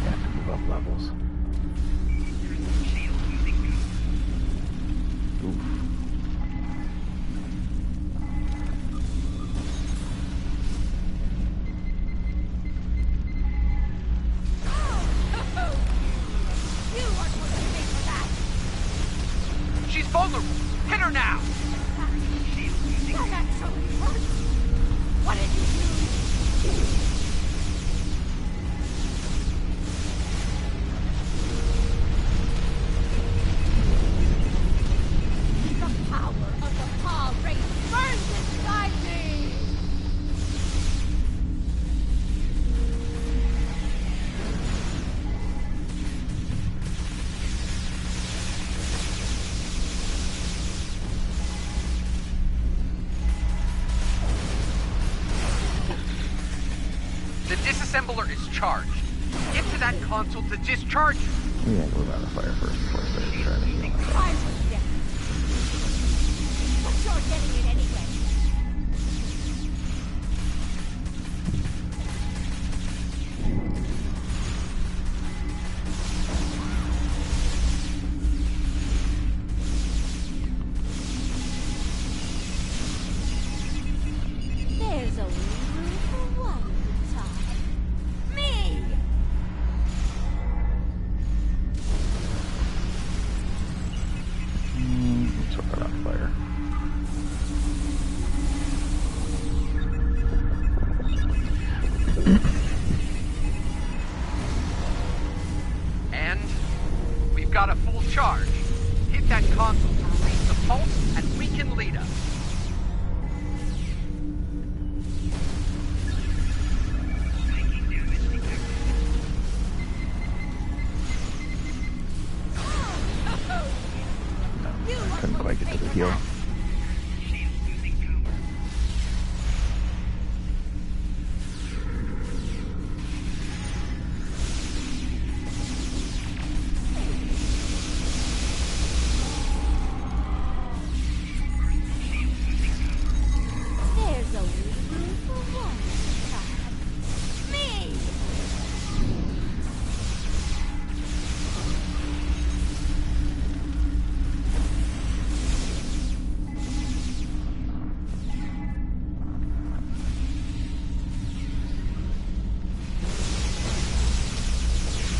Have to move up levels. Oof. You are going to pay for that! She's vulnerable. Hit her now. That actually hurts! What did you do? The power of the Paw race burns inside me! disassembler is charged. Get to that console to discharge it. Yeah, move out of the fire first before I start trying to heal myself. But you're getting it anyway. There's only room for one time. Me! Let's put that on fire. And we've got a full charge. Hit that console to release the pulse, and we can lead us. Couldn't quite get to the heal. There's only room for one time. Me!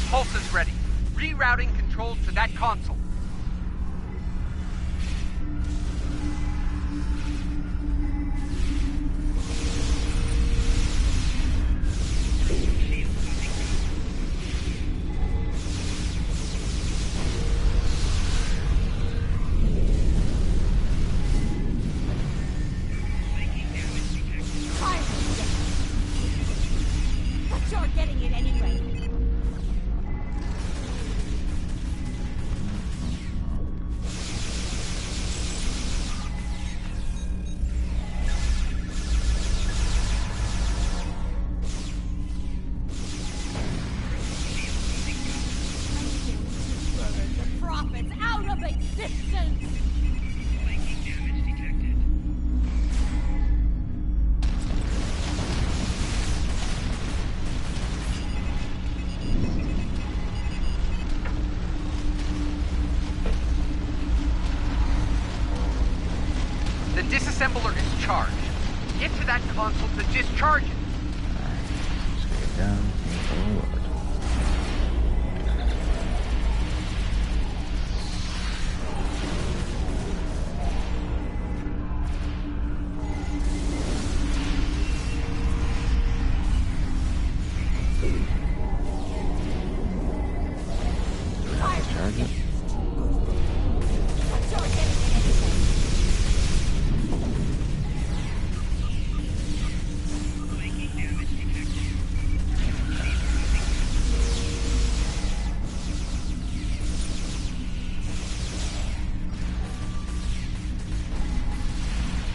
Pulse is ready. Rerouting controls to that console. But you're getting it anyway. The prophets out of existence! The disassembler is charged. Get to that console to discharge it. Just get down and forward. Discharge it. But you're getting it anyway.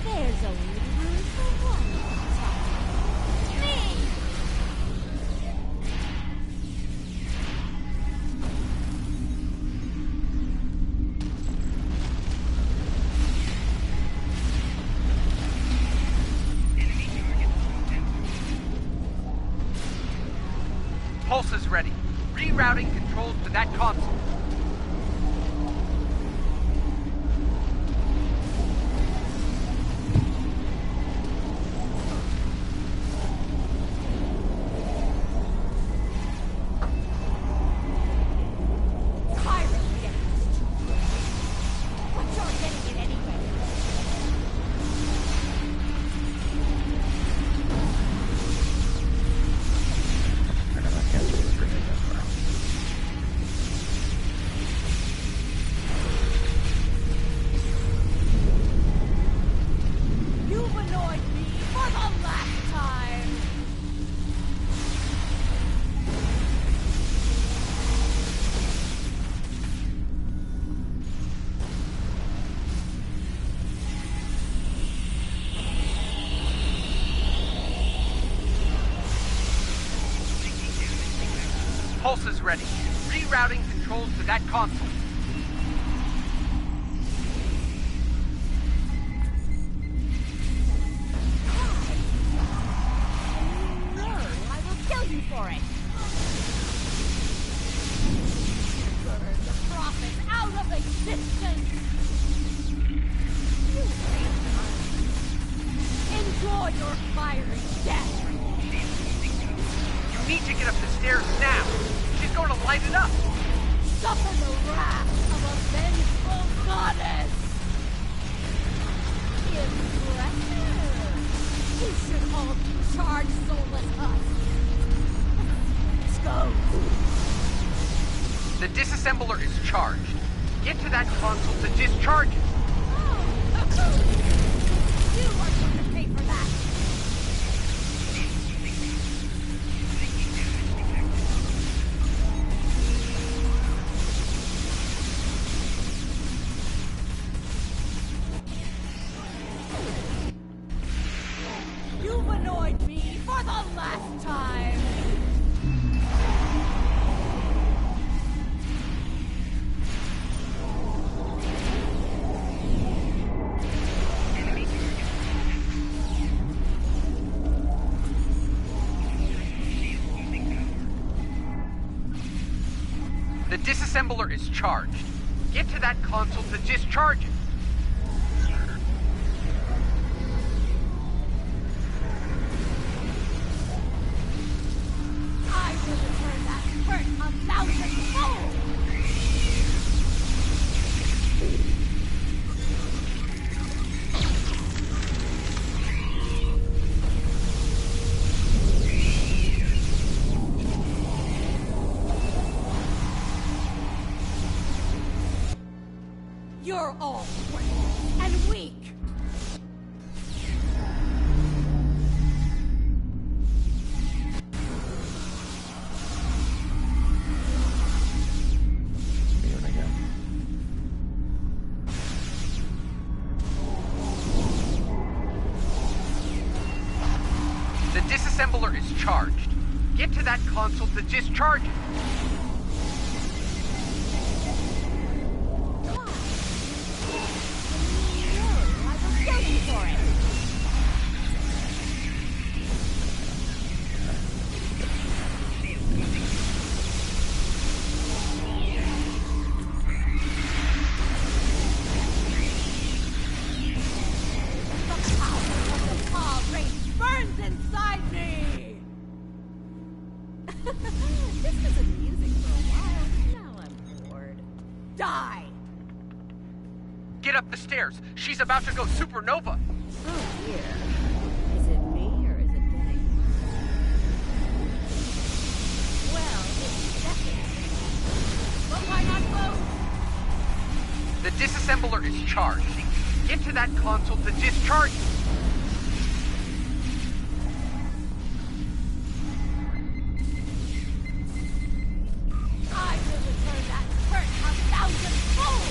There's only room for one time. Me! Pulse is ready. Rerouting controls to that console. Pirate gets. But you're getting it anyway. I can't throw the grenade that far. Pulse is ready. Rerouting controls to that console. No, I will kill you for it. Burn the prophets out of existence. You enjoy your fiery death. You need to get up the stairs now. She's going to light it up. Suffer the wrath of a vengeful goddess. Impressive. You should all be charged soulless husks. Let's go. The disassembler is charged. Get to that console to discharge it. You are going to pay for that. You've annoyed me for the last time. The disassembler is charged. Get to that console to discharge it. I will return that hurt 1,000-fold. You're all worthless and weak. The disassembler is charged. Get to that console to discharge it. I will kill you for it. The power of the Paw race burns inside me. This was amusing for a while. Now I'm bored. Die! Get up the stairs. She's about to go supernova. Oh dear. Is it me or is it getting worse? Well, it's definitely me. But why not both? The disassembler is charged. Get to that console to discharge it. I will return that hurt 1,000-fold!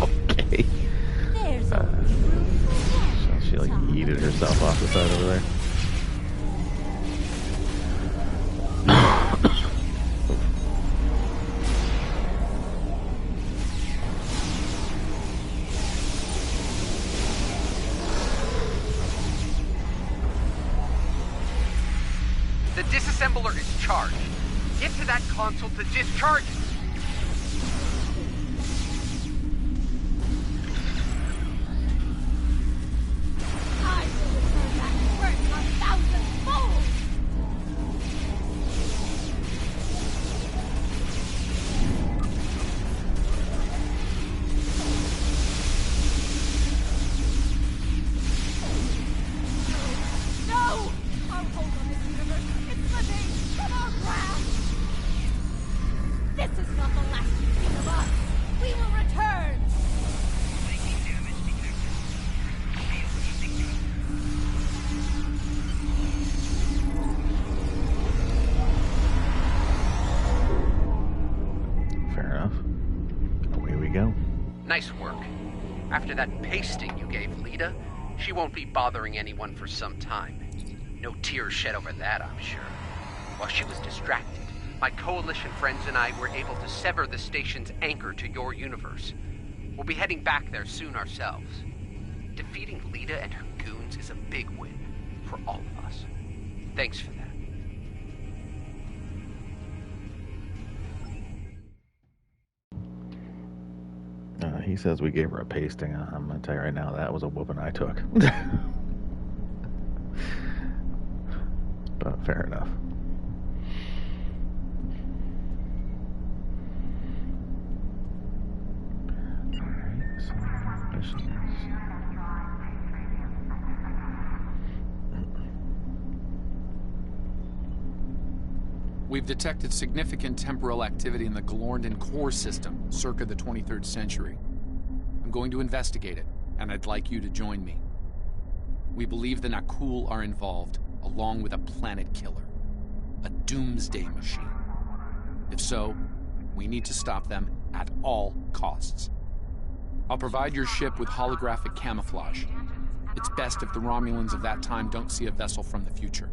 Okay. There's a So she like yeeted herself off the side over there. The disassembler is charged. Get to that console to discharge it. I will return that hurt 1,000-fold! No! Our hold on this universe is slipping from our grasp! This is After that pasting you gave Lita, she won't be bothering anyone for some time. No tears shed over that, I'm sure. While she was distracted, my Coalition friends and I were able to sever the station's anchor to your universe. We'll be heading back there soon ourselves. Defeating Lita and her goons is a big win for all of us. Thanks for that. He says we gave her a pasting. I'm going to tell you right now, that was a whooping I took. But fair enough. Alright, so missions. We've detected significant temporal activity in the Galorndon core system, circa the 23rd century. I'm going to investigate it, and I'd like you to join me. We believe the Nakul are involved, along with a planet killer. A doomsday machine. If so, we need to stop them at all costs. I'll provide your ship with holographic camouflage. It's best if the Romulans of that time don't see a vessel from the future.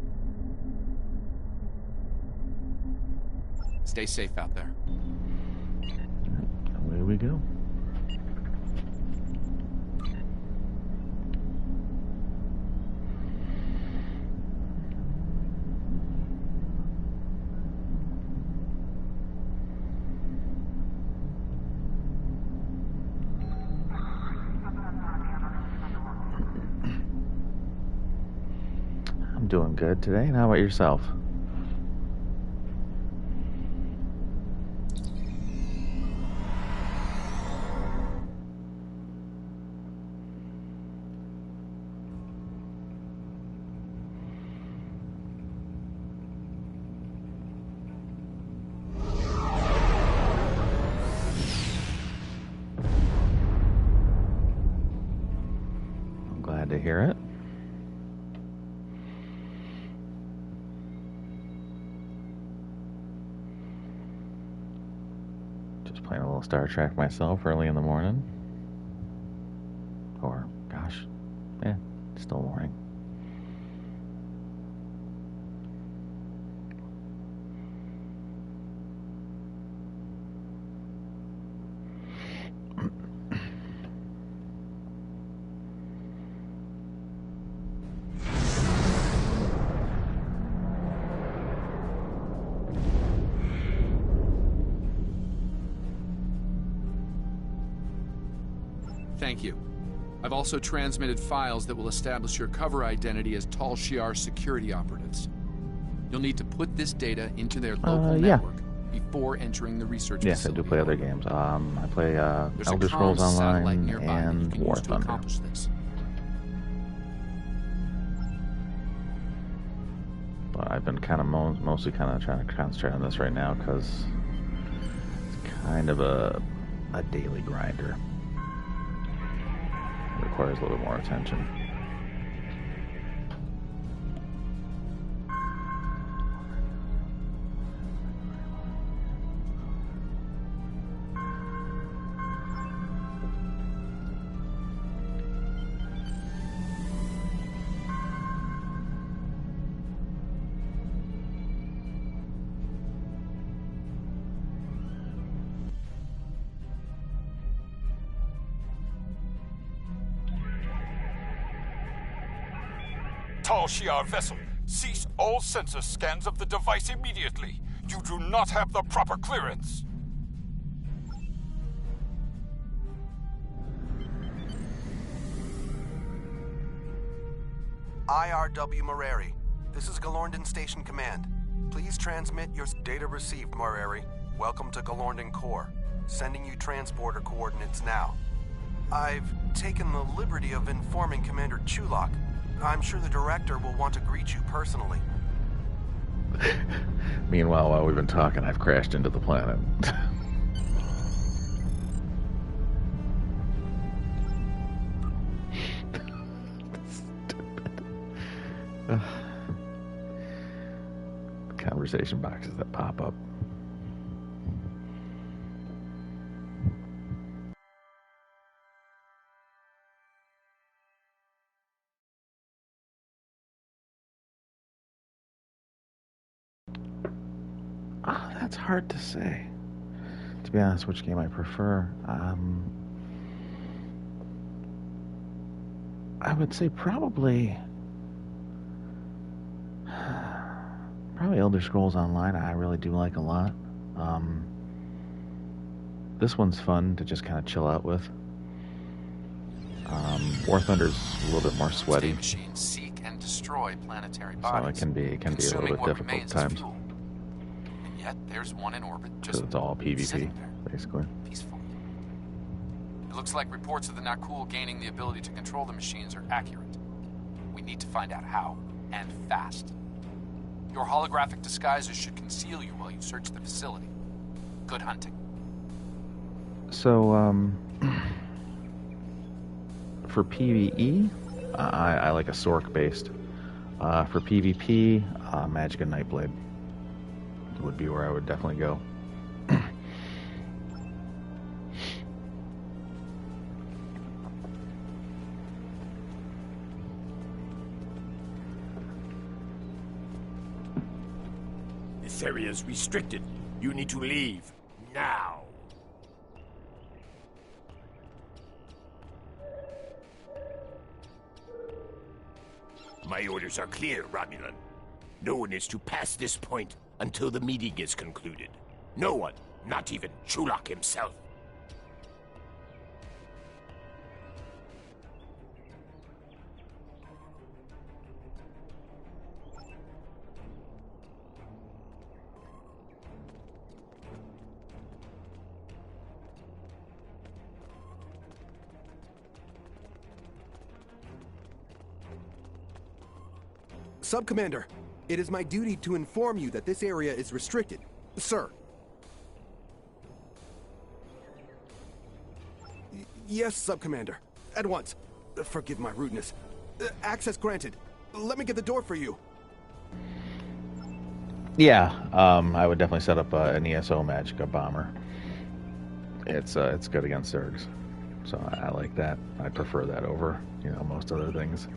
Stay safe out there. Away we go. I'm doing good today, and how about yourself? I'm glad to hear it. Playing a little Star Trek myself early in the morning. Or, gosh, yeah, still morning. Thank you. I've also transmitted files that will establish your cover identity as Tal Shiar security operatives. You'll need to put this data into their local network before entering the research Yes, I facility. do play other games. I play There's Elder a Scrolls comms satellite Online nearby that you and can War use to Thunder. accomplish this. But I've been kind of mostly kind of trying to concentrate on this right now because it's kind of a daily grinder. It requires a little bit more attention. Tal Shiar vessel, cease all sensor scans of the device immediately. You do not have the proper clearance. IRW Morari. This is Galorndon Station Command. Please transmit your data received, Morari. Welcome to Galorndon Core. Sending you transporter coordinates now. I've taken the liberty of informing Commander Chulak. I'm sure the director will want to greet you personally. Meanwhile, while we've been talking, I've crashed into the planet. Conversation boxes that pop up. That's hard to say. To be honest, which game I prefer. I would say probably Elder Scrolls Online. I really do like a lot. This one's fun to just kind of chill out with. War Thunder's a little bit more sweaty, Machines seek and destroy planetary so bodies. it can be a little bit difficult at times. And yet there's one in orbit Because just it's all PvP, sitting there, basically. peaceful. It looks like reports of the Nakul gaining the ability to control the machines are accurate. We need to find out how, and fast. Your holographic disguises should conceal you while you search the facility. Good hunting. So, for PvE, I like a Sork based. For PvP, Magic and Nightblade would be where I would definitely go. This area is restricted. You need to leave now. My orders are clear, Romulan. No one is to pass this point until the meeting is concluded. No one, not even Chulak himself. Sub-Commander, it is my duty to inform you that this area is restricted. Sir. Yes, Sub-Commander. At once. Forgive my rudeness. Access granted. Let me get the door for you. Yeah, I would definitely set up an ESO Magicka bomber. It's good against Zergs, so I like that. I prefer that over, most other things.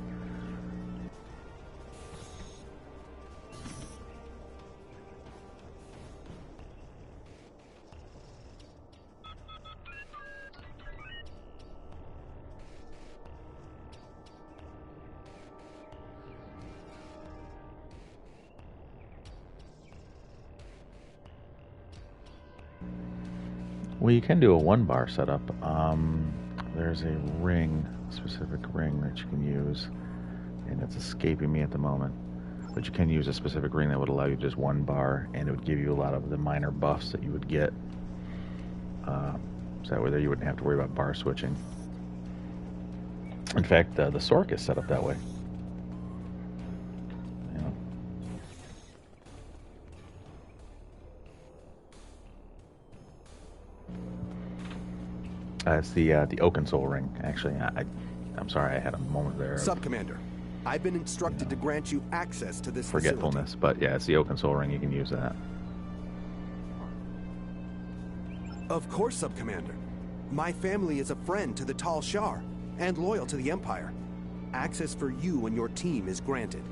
Well, you can do a 1-bar setup. There's a specific ring that you can use, and it's escaping me at the moment. But you can use a specific ring that would allow you just 1 bar, and it would give you a lot of the minor buffs that you would get. So that way there you wouldn't have to worry about bar switching. In fact, the Sork is set up that way. It's the Oakensoul ring, actually. I'm sorry, I had a moment there. Sub-Commander, I've been instructed to grant you access to this forgetfulness, but yeah, it's the Oakensoul ring. You can use that. Of course, Sub-Commander. My family is a friend to the Tal Shar and loyal to the Empire. Access for you and your team is granted.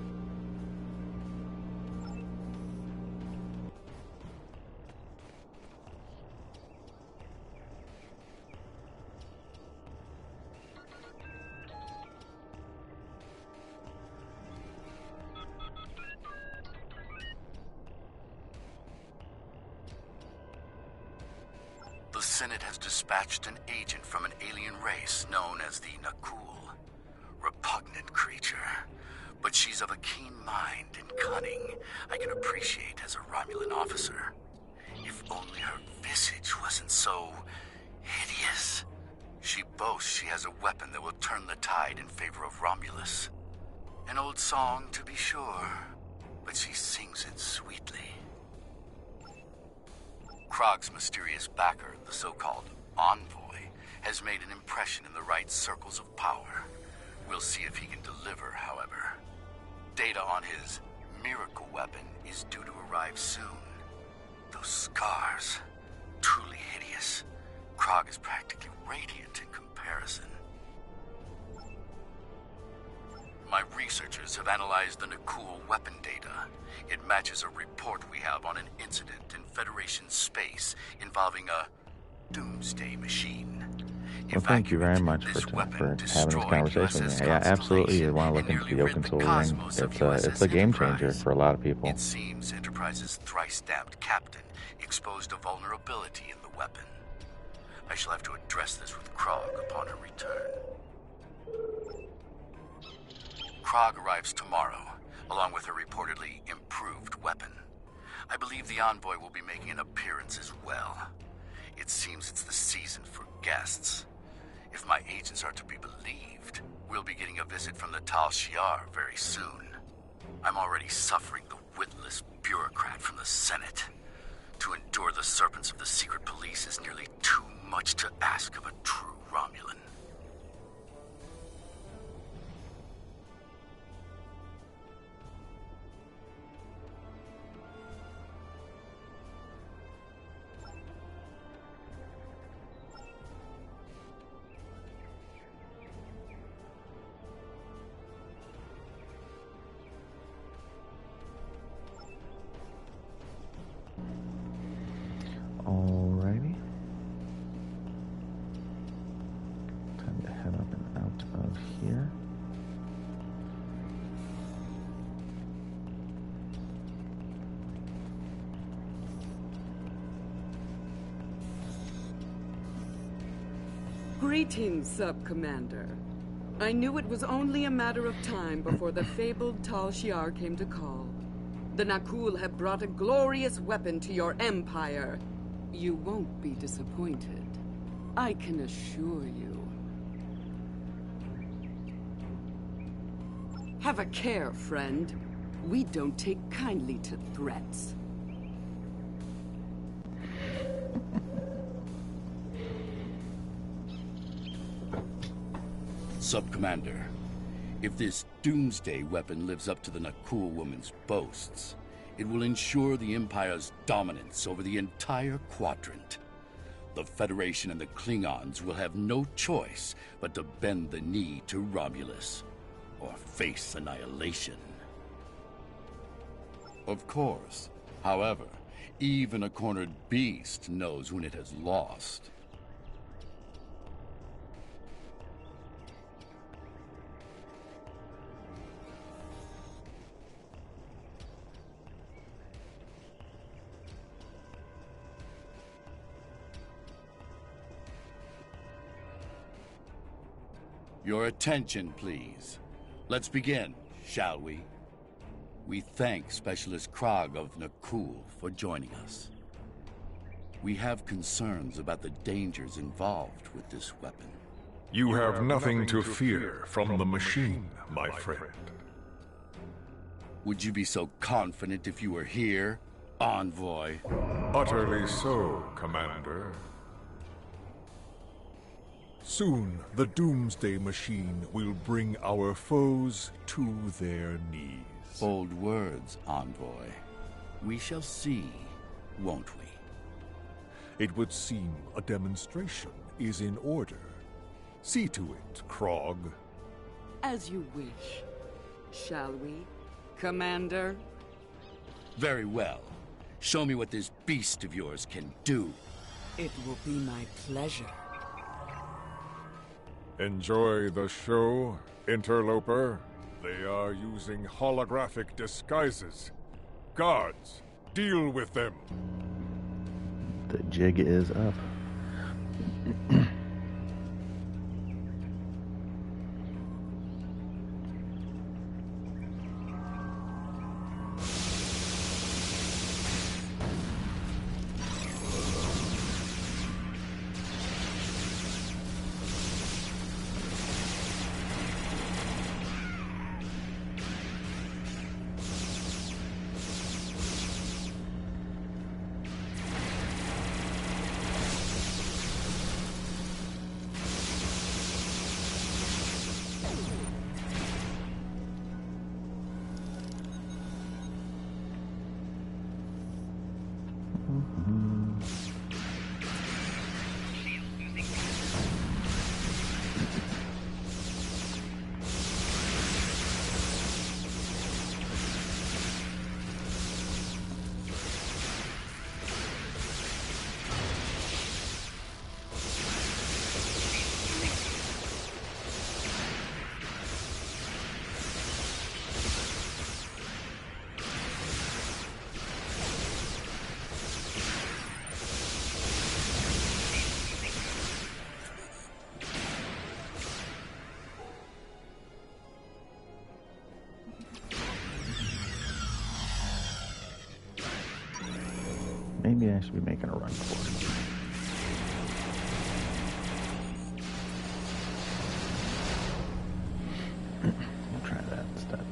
The Senate has dispatched an agent from an alien race known as the Nakul. Repugnant creature. But she's of a keen mind and cunning I can appreciate as a Romulan officer. If only her visage wasn't so hideous. She boasts she has a weapon that will turn the tide in favor of Romulus. An old song, to be sure, but she sings it sweetly. Krog's mysterious backer, the so-called envoy, has made an impression in the right circles of power. We'll see if he can deliver, however. Data on his miracle weapon is due to arrive soon. Those scars, truly hideous. Krog is practically radiant in comparison. My researchers have analyzed the Nakul weapon data. It matches a report we have on an incident in Federation space involving a doomsday machine. Well, thank you very much for having this conversation with me. Yeah, absolutely. You want to look into the Oaken Soul Ring. It's a game changer for a lot of people. It seems Enterprise's thrice-stabbed captain exposed a vulnerability in the weapon. I shall have to address this with Krog upon her return. Krog arrives tomorrow, along with her reportedly improved weapon. I believe the envoy will be making an appearance as well. It seems it's the season for guests. If my agents are to be believed, we'll be getting a visit from the Tal Shiar very soon. I'm already suffering the witless bureaucrat from the Senate. To endure the serpents of the secret police is nearly too much to ask of a true Romulan. Alrighty. Time to head up and out of here. Greetings, Sub-Commander. I knew it was only a matter of time before the fabled Tal Shiar came to call. The Nakul have brought a glorious weapon to your empire. You won't be disappointed. I can assure you. Have a care, friend. We don't take kindly to threats. Sub-Commander, if this doomsday weapon lives up to the Nakul woman's boasts, it will ensure the Empire's dominance over the entire quadrant. The Federation and the Klingons will have no choice but to bend the knee to Romulus, or face annihilation. Of course, however, even a cornered beast knows when it has lost. Your attention, please. Let's begin, shall we? We thank Specialist Krog of Nakul for joining us. We have concerns about the dangers involved with this weapon. You have nothing to fear from the machine, my friend. Would you be so confident if you were here, Envoy? Utterly so, Commander. Soon, the Doomsday Machine will bring our foes to their knees. Bold words, Envoy. We shall see, won't we? It would seem a demonstration is in order. See to it, Krog. As you wish. Shall we, Commander? Very well. Show me what this beast of yours can do. It will be my pleasure. Enjoy the show, interloper. They are using holographic disguises. Guards, deal with them. The jig is up. maybe I should be making a run for it. I'll try that instead.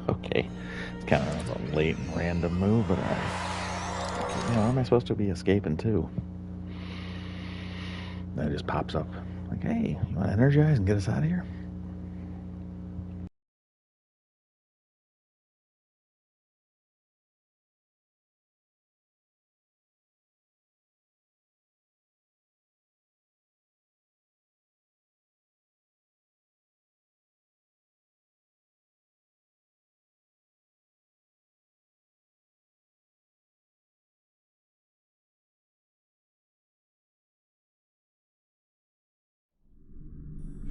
Okay, it's kind of a late and random move, but where am I supposed to be escaping to? Then it just pops up like, hey, you want to energize and get us out of here?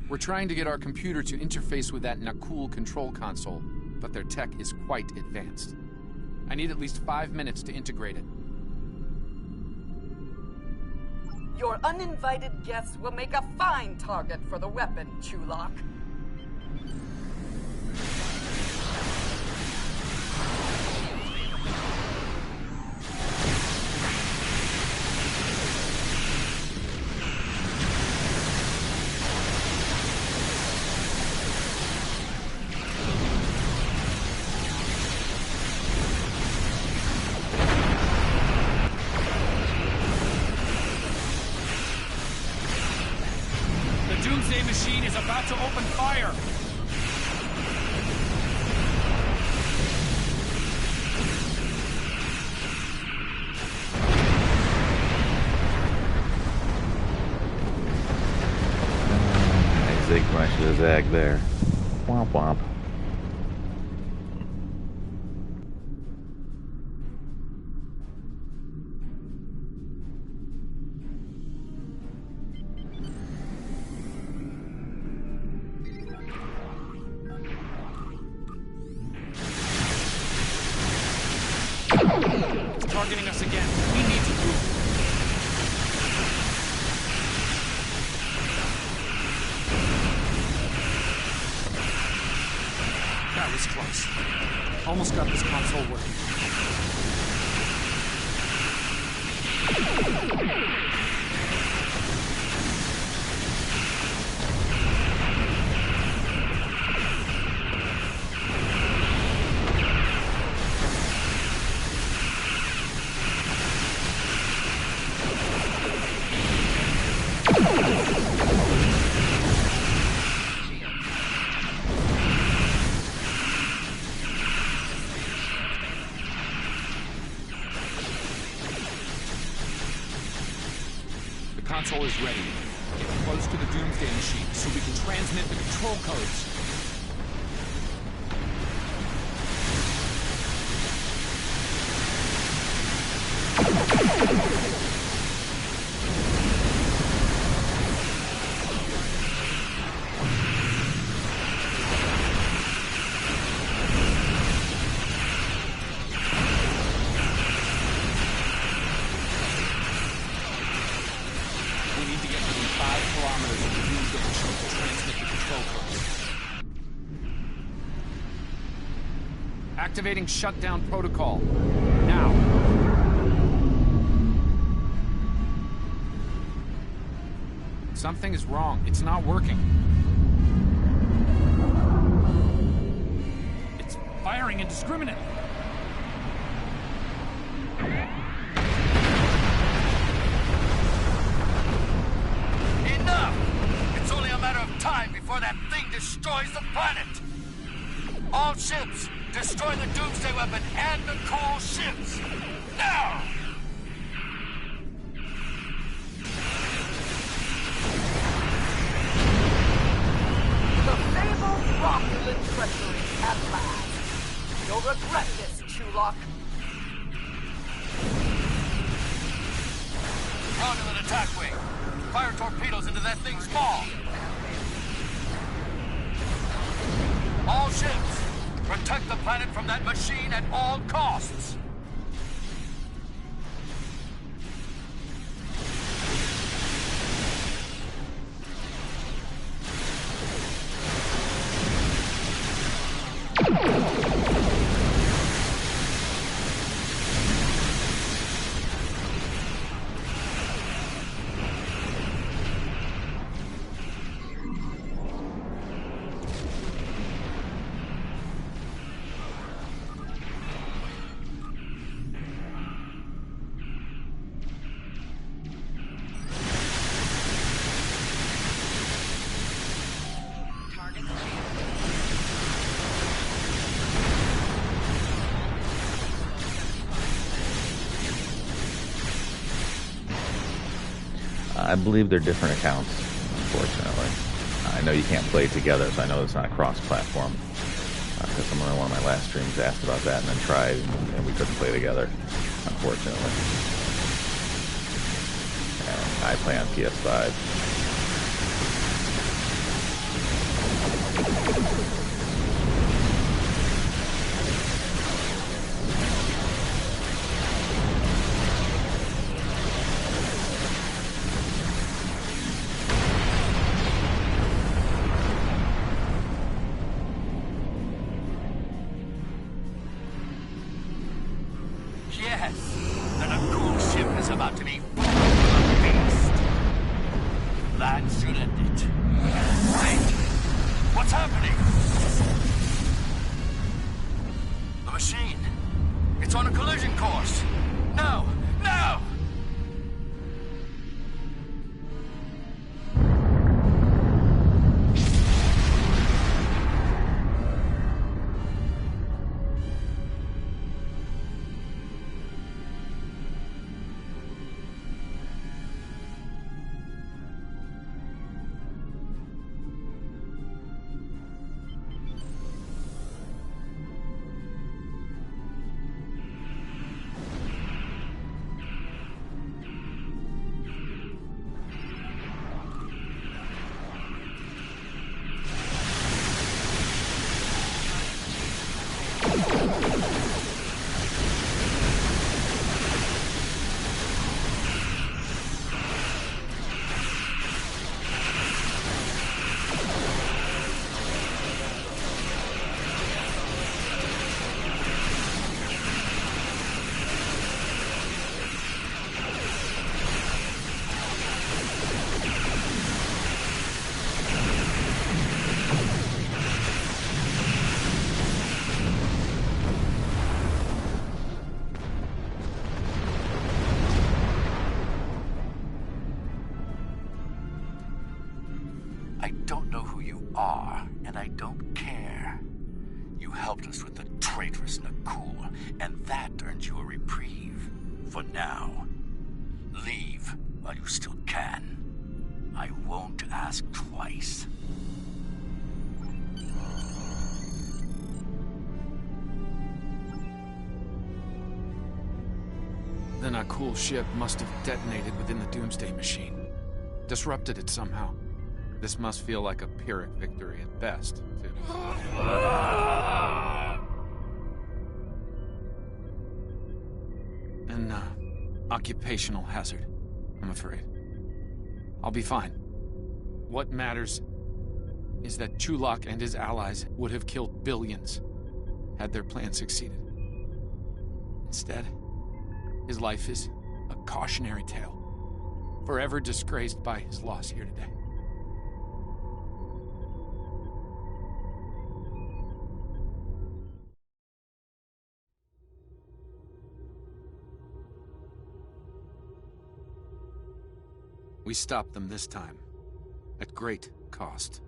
We're trying to get our computer to interface with that Nakul control console, but their tech is quite advanced. I need at least 5 minutes to integrate it. Your uninvited guests will make a fine target for the weapon, Chulak. Machine is about to open fire! I zig my shazag there. Womp womp. It's targeting us again. We need to move. was close. Almost got this console working. The console is ready. Get close to the Doomsday machine so we can transmit the control codes. We need to get within 5 kilometers of the Doomsday machine to transmit the control codes. Activating shutdown protocol. Now. Something is wrong. It's not working. It's firing indiscriminately. Enough! It's only a matter of time before that thing destroys the planet! All ships, destroy the Doomsday weapon and the cool ships! Now! The fabled Romulan treachery at last. You'll regret this, Chulok. Romulan attack wing! Fire torpedoes into that thing's maw! All ships, protect the planet from that machine at all costs! I believe they're different accounts, unfortunately. I know you can't play together, so I know it's not cross-platform. Because someone on one of my last streams asked about that and then tried, and we couldn't play together, unfortunately. And I play on PS5. Yes! The Nakul ship is about to be beast! That should end it. Wait! What's happening? The machine! It's on a collision course! No! No! are, and I don't care. You helped us with the traitorous Nakul, and that earned you a reprieve. For now. Leave while you still can. I won't ask twice. The Nakul ship must have detonated within the Doomsday Machine. Disrupted it somehow. This must feel like a Pyrrhic victory at best, too. An occupational hazard, I'm afraid. I'll be fine. What matters is that Chulak and his allies would have killed billions had their plan succeeded. Instead, his life is a cautionary tale, forever disgraced by his loss here today. We stopped them this time, at great cost.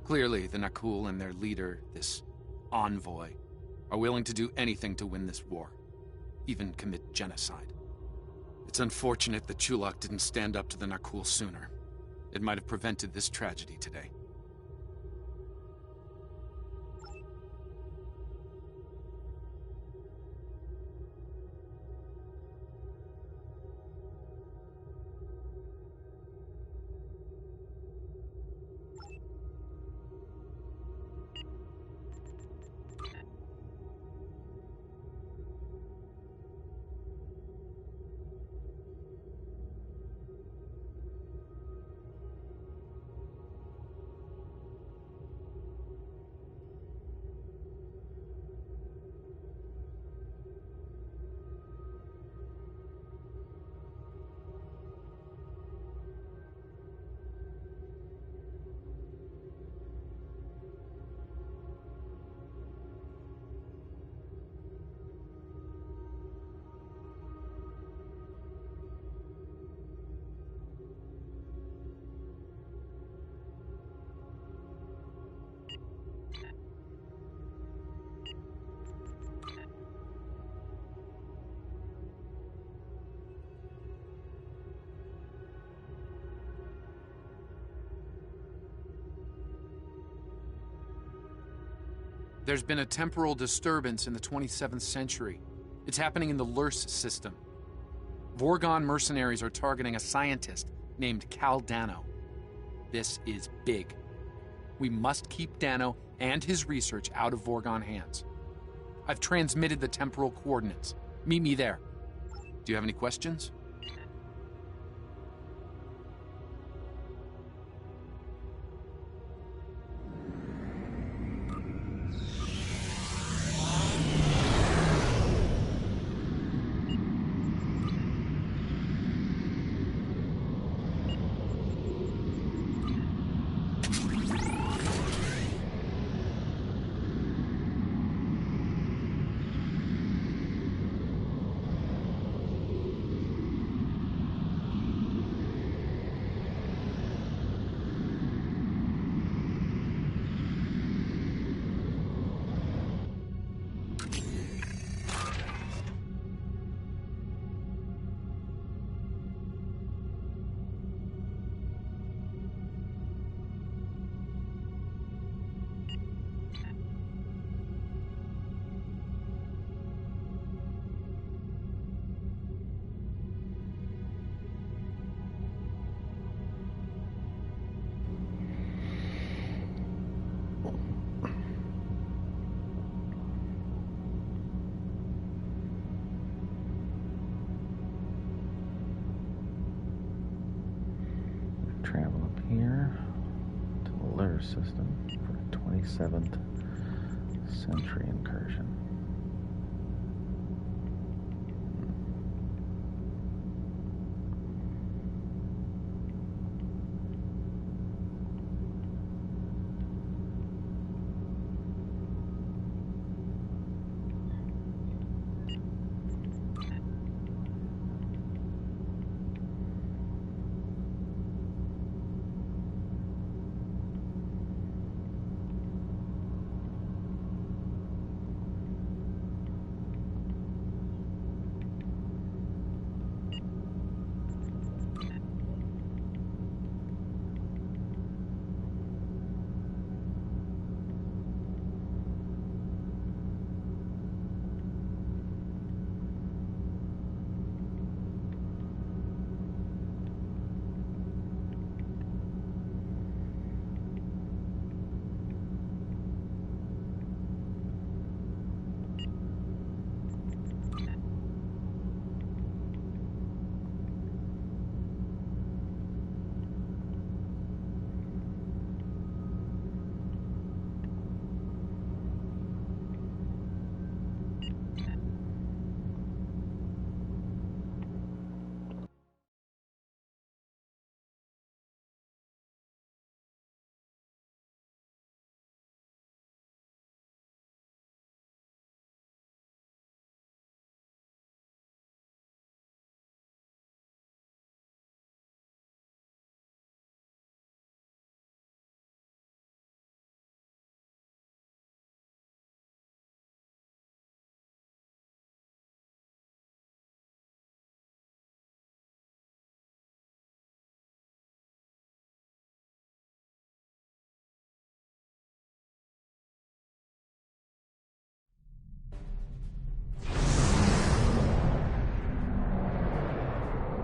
Clearly, the Nakul and their leader, this envoy, are willing to do anything to win this war, even commit genocide. It's unfortunate that Chulak didn't stand up to the Nakul sooner. It might have prevented this tragedy today. There's been a temporal disturbance in the 27th century. It's happening in the Lurs system. Vorgon mercenaries are targeting a scientist named Cal Dano. This is big. We must keep Dano and his research out of Vorgon hands. I've transmitted the temporal coordinates. Meet me there. Do you have any questions? Travel up here to the Lurs system for a 27th century incursion.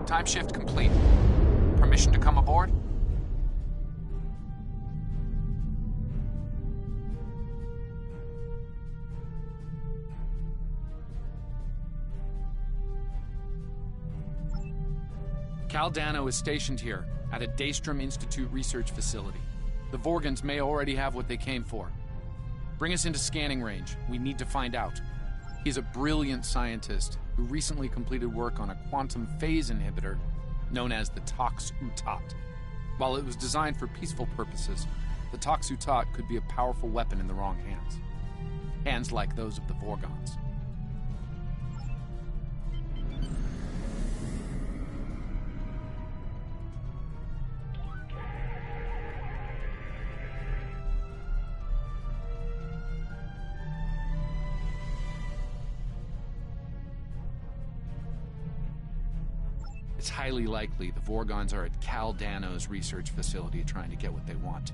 Time shift complete. Permission to come aboard? Cal Dano is stationed here at a Daystrom Institute research facility. The Vorgans may already have what they came for. Bring us into scanning range. We need to find out. He's a brilliant scientist who recently completed work on a quantum phase inhibitor known as the Tox-Utat. While it was designed for peaceful purposes, the Tox-Utat could be a powerful weapon in the wrong hands. Hands like those of the Vorgans. It's highly likely the Vorgans are at Cal Dano's research facility trying to get what they want.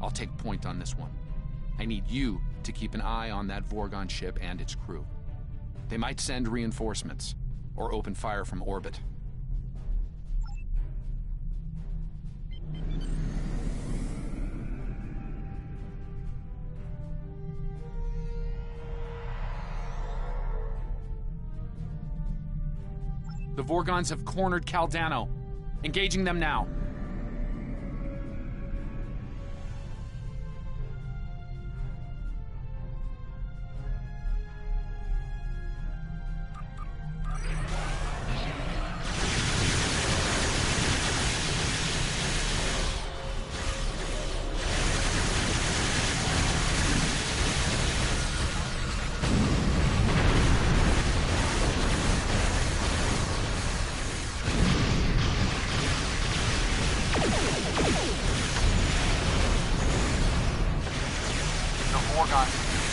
I'll take point on this one. I need you to keep an eye on that Vorgon ship and its crew. They might send reinforcements, or open fire from orbit. The Vorgons have cornered Cal Dano. Engaging them now.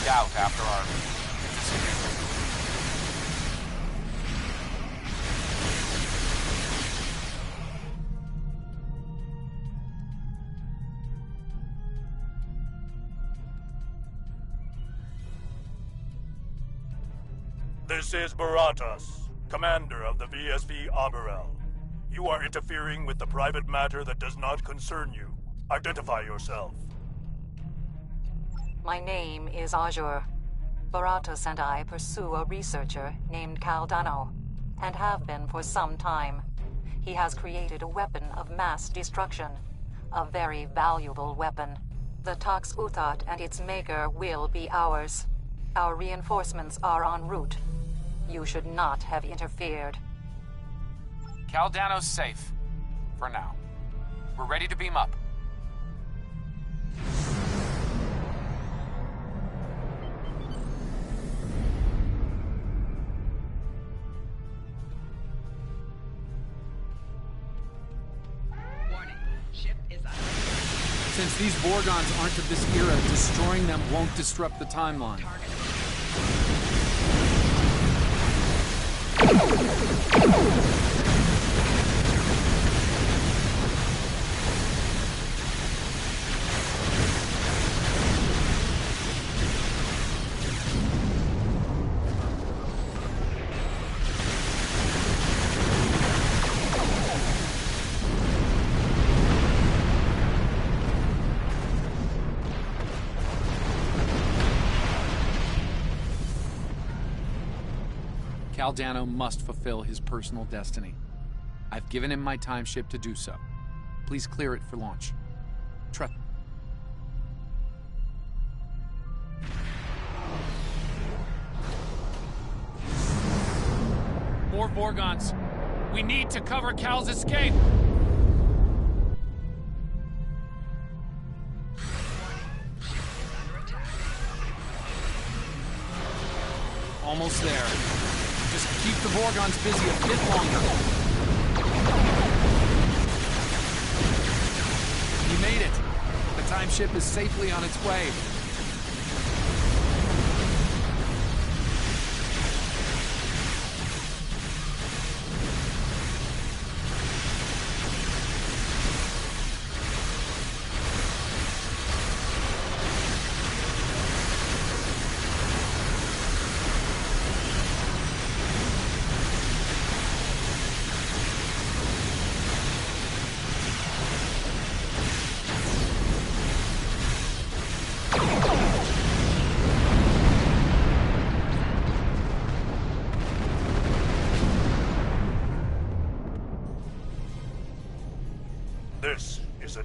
Out after our This is Baratas, commander of the VSV Aberel. You are interfering with the private matter that does not concern you. Identify yourself. My name is Azure. Baratas and I pursue a researcher named Cal Dano, and have been for some time. He has created a weapon of mass destruction. A very valuable weapon. The Tox-Utat and its maker will be ours. Our reinforcements are en route. You should not have interfered. Cal Dano's safe. For now. We're ready to beam up. Since these Vorgons aren't of this era, destroying them won't disrupt the timeline. Cal Dano must fulfill his personal destiny. I've given him my time ship to do so. Please clear it for launch. Trek. More Vorgons. We need to cover Cal's escape. Almost there. Just keep the Vorgons busy a bit longer. He made it. The time ship is safely on its way.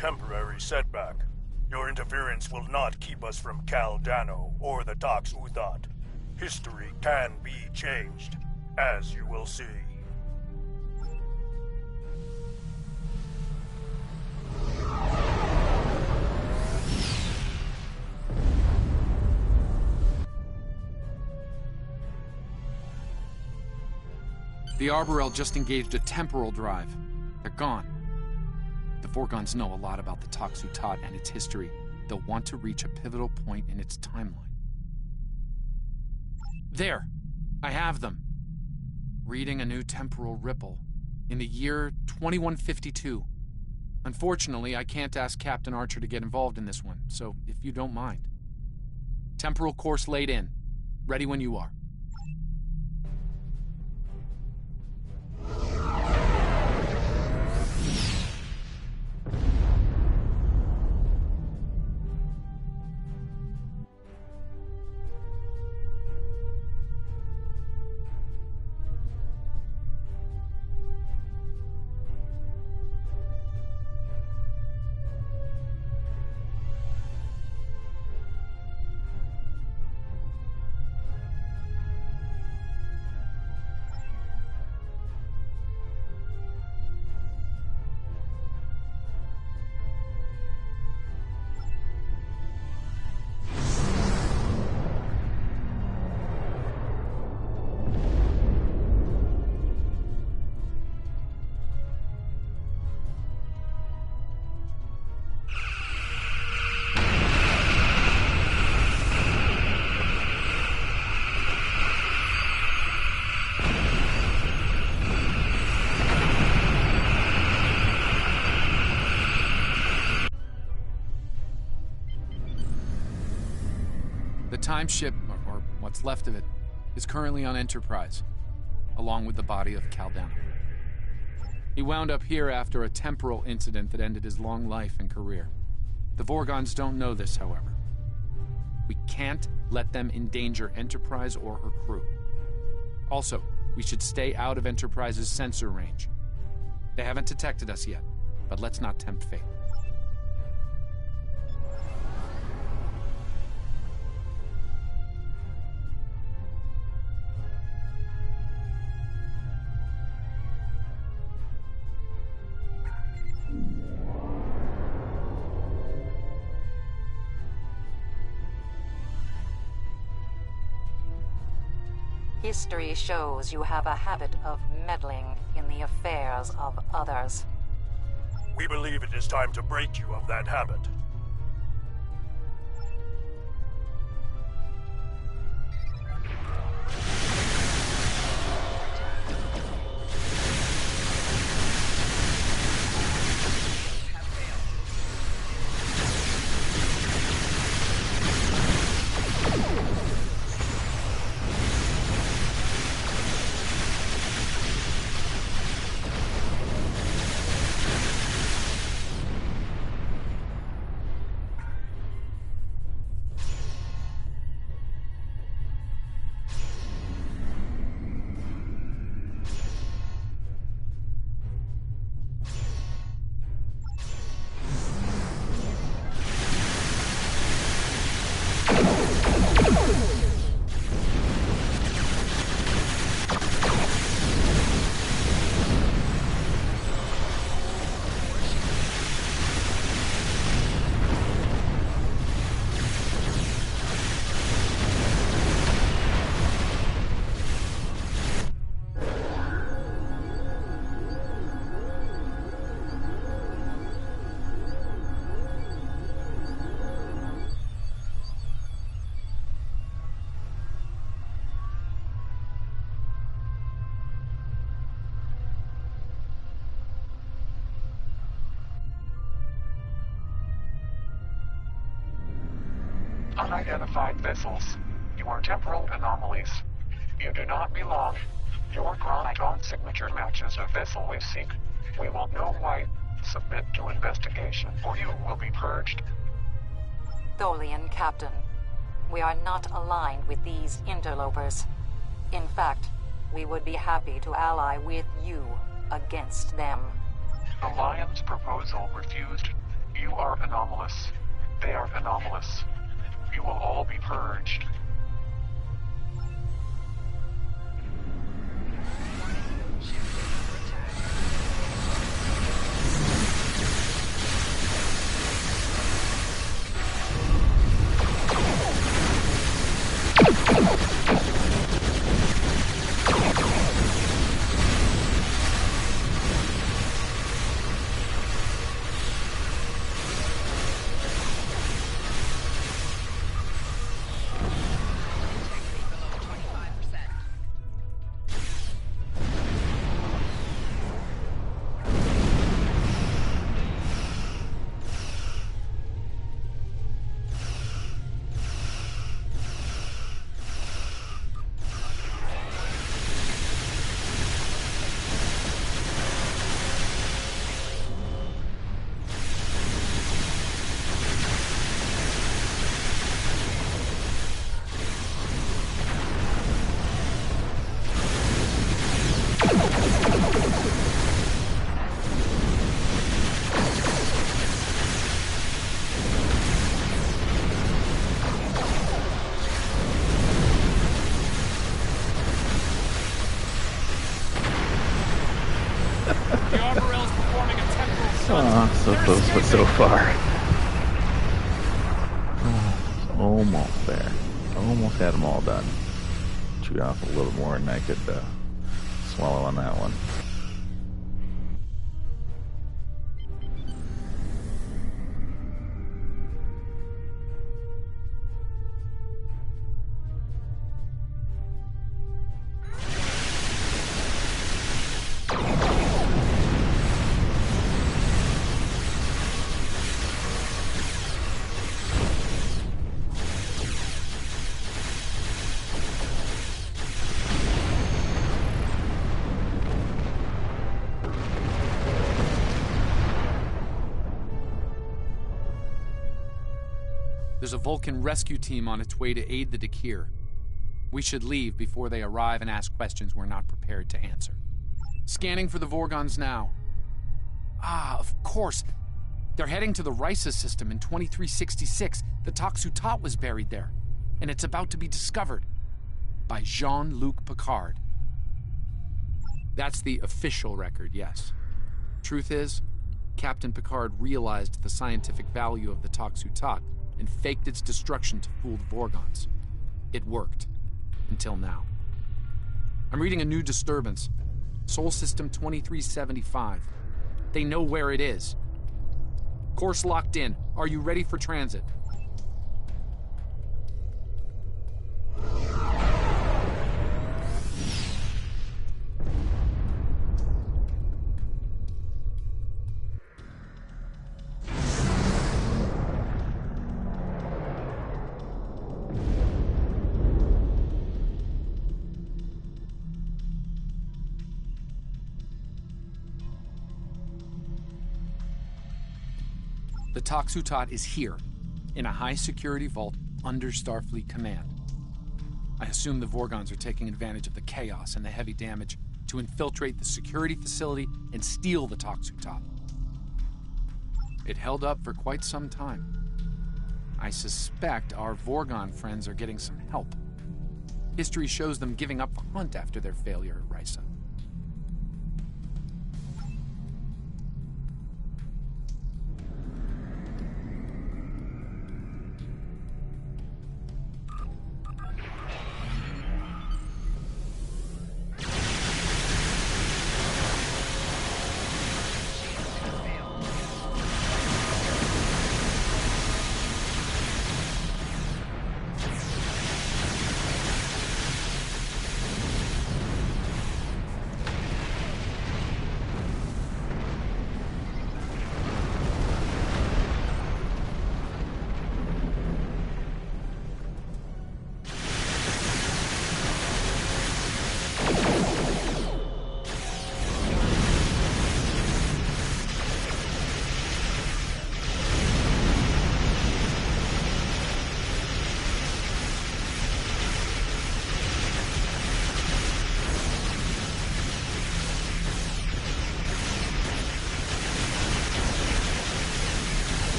temporary setback. Your interference will not keep us from Cal Dano or the Tox Uthat. History can be changed, as you will see. The Arborel just engaged a temporal drive. They're gone. The Vorgons know a lot about the Tox Uthat and its history. They'll want to reach a pivotal point in its timeline. There! I have them. Reading a new temporal ripple. In the year 2152. Unfortunately, I can't ask Captain Archer to get involved in this one, so if you don't mind. Temporal course laid in. Ready when you are. The time ship, or what's left of it, is currently on Enterprise, along with the body of Cal Dano. He wound up here after a temporal incident that ended his long life and career. The Vorgons don't know this, however. We can't let them endanger Enterprise or her crew. Also, we should stay out of Enterprise's sensor range. They haven't detected us yet, but let's not tempt fate. History shows you have a habit of meddling in the affairs of others. We believe it is time to break you of that habit. Unidentified vessels. You are temporal anomalies. You do not belong. Your chronoton signature matches a vessel we seek. We will know why. Submit to investigation, or you will be purged. Tholian Captain, we are not aligned with these interlopers. In fact, we would be happy to ally with you against them. Alliance proposal refused. You are anomalous. They are anomalous. You will all be purged. Oh, so close but so far. Oh, almost there. Almost had them all done. Chewed off a little more than I could swallow on that one. There's a Vulcan rescue team on its way to aid the Dakir. We should leave before they arrive and ask questions we're not prepared to answer. Scanning for the Vorgons now. Ah, of course. They're heading to the Risa system in 2366. The Toxu Tot was buried there, and it's about to be discovered by Jean-Luc Picard. That's the official record, yes. Truth is, Captain Picard realized the scientific value of the Toxu Tot and faked its destruction to fool the Vorgons. It worked. Until now. I'm reading a new disturbance. Sol System 2375. They know where it is. Course locked in. Are you ready for transit? The Toxu Tot is here, in a high-security vault under Starfleet command. I assume the Vorgons are taking advantage of the chaos and the heavy damage to infiltrate the security facility and steal the Toxu Tot. It held up for quite some time. I suspect our Vorgon friends are getting some help. History shows them giving up the hunt after their failure at Risa.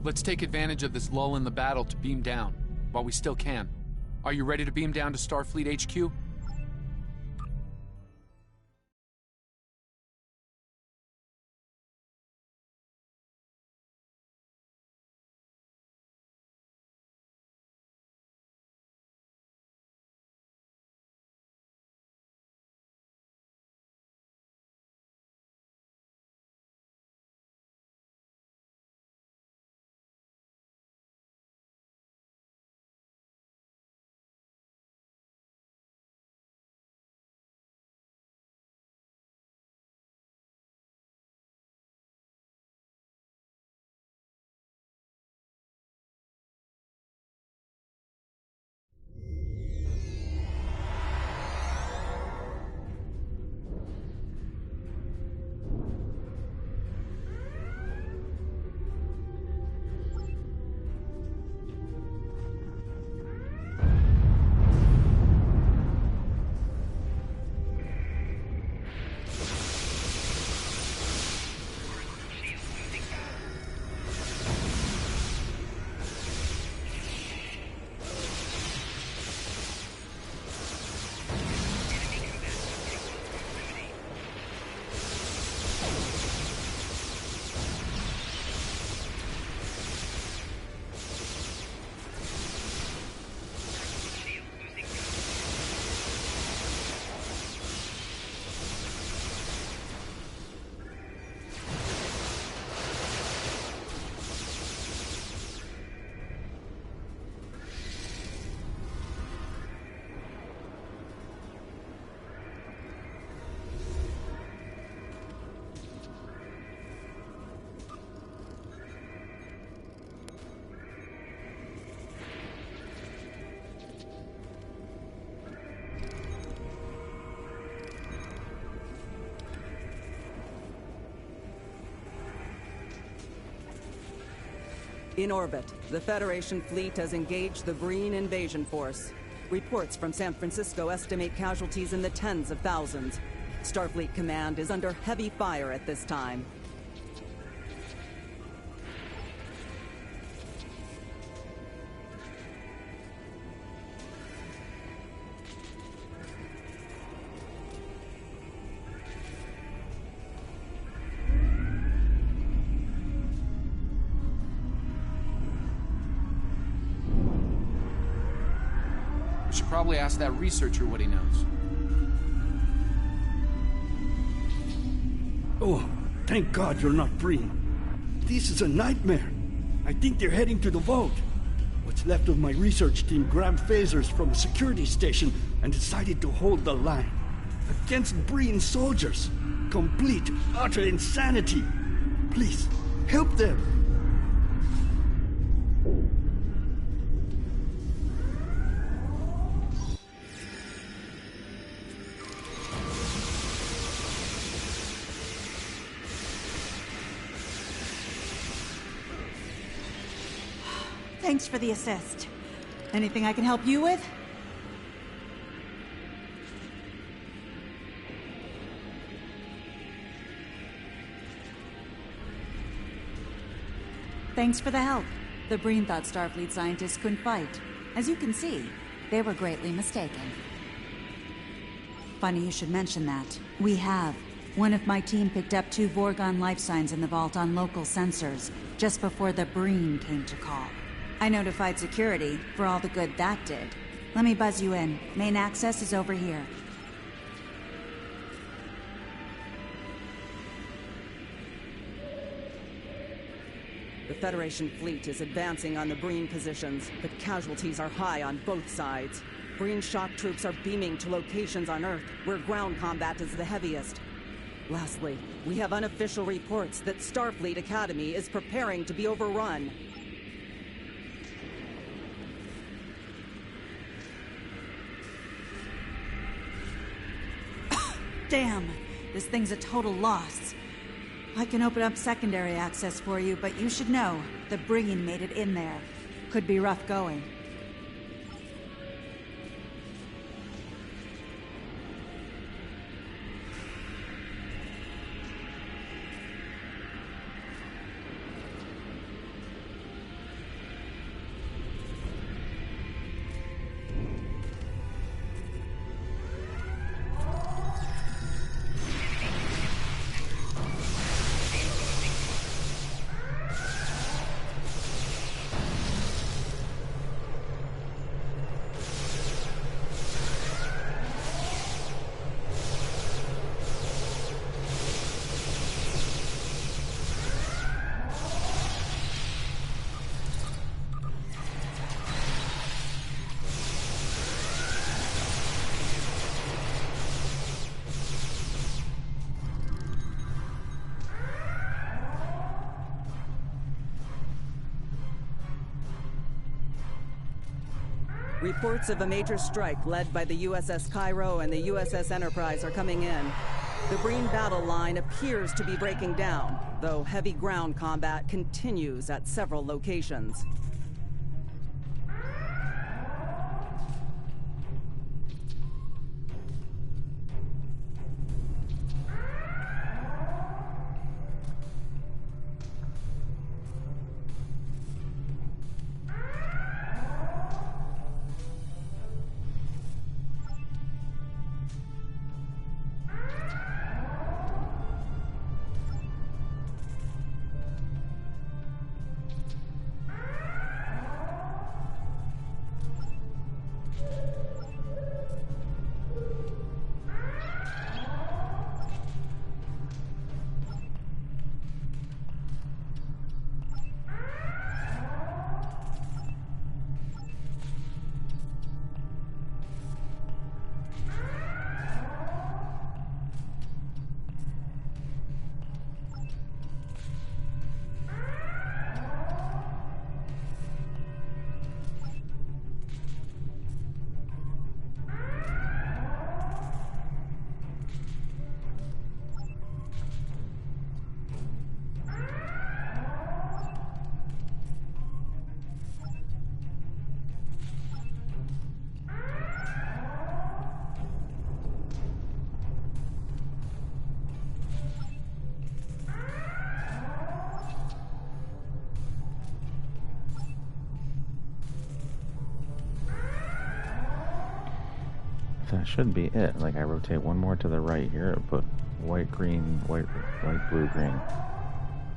Let's take advantage of this lull in the battle to beam down, while we still can. Are you ready to beam down to Starfleet HQ? In orbit, the Federation fleet has engaged the Breen invasion force. Reports from San Francisco estimate casualties in the tens of thousands. Starfleet Command is under heavy fire at this time. Probably ask that researcher what he knows. Oh, thank God you're not Breen. This is a nightmare. I think they're heading to the vault. What's left of my research team grabbed phasers from a security station and decided to hold the line. Against Breen soldiers. Complete, utter insanity. Please, help them. Thanks for the assist. Anything I can help you with? Thanks for the help. The Breen thought Starfleet scientists couldn't fight. As you can see, they were greatly mistaken. Funny you should mention that. We have. One of my team picked up 2 Vorgon life signs in the vault on local sensors, just before the Breen came to call. I notified security, for all the good that did. Let me buzz you in. Main access is over here. The Federation fleet is advancing on the Breen positions, but casualties are high on both sides. Breen shock troops are beaming to locations on Earth, where ground combat is the heaviest. Lastly, we have unofficial reports that Starfleet Academy is preparing to be overrun. Damn! This thing's a total loss. I can open up secondary access for you, but you should know, the Breen made it in there. Could be rough going. Reports of a major strike led by the USS Cairo and the USS Enterprise are coming in. The Breen battle line appears to be breaking down, though heavy ground combat continues at several locations. That should be it. Like, I rotate one more to the right here, it put white, green, white, blue, green.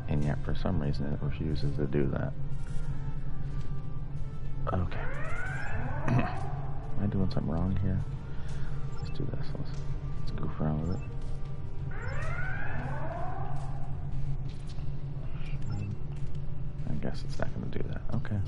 And yet, for some reason, it refuses to do that. Okay. Am I doing something wrong here? Let's do this. Let's goof around with it. I guess it's not going to do that. Okay.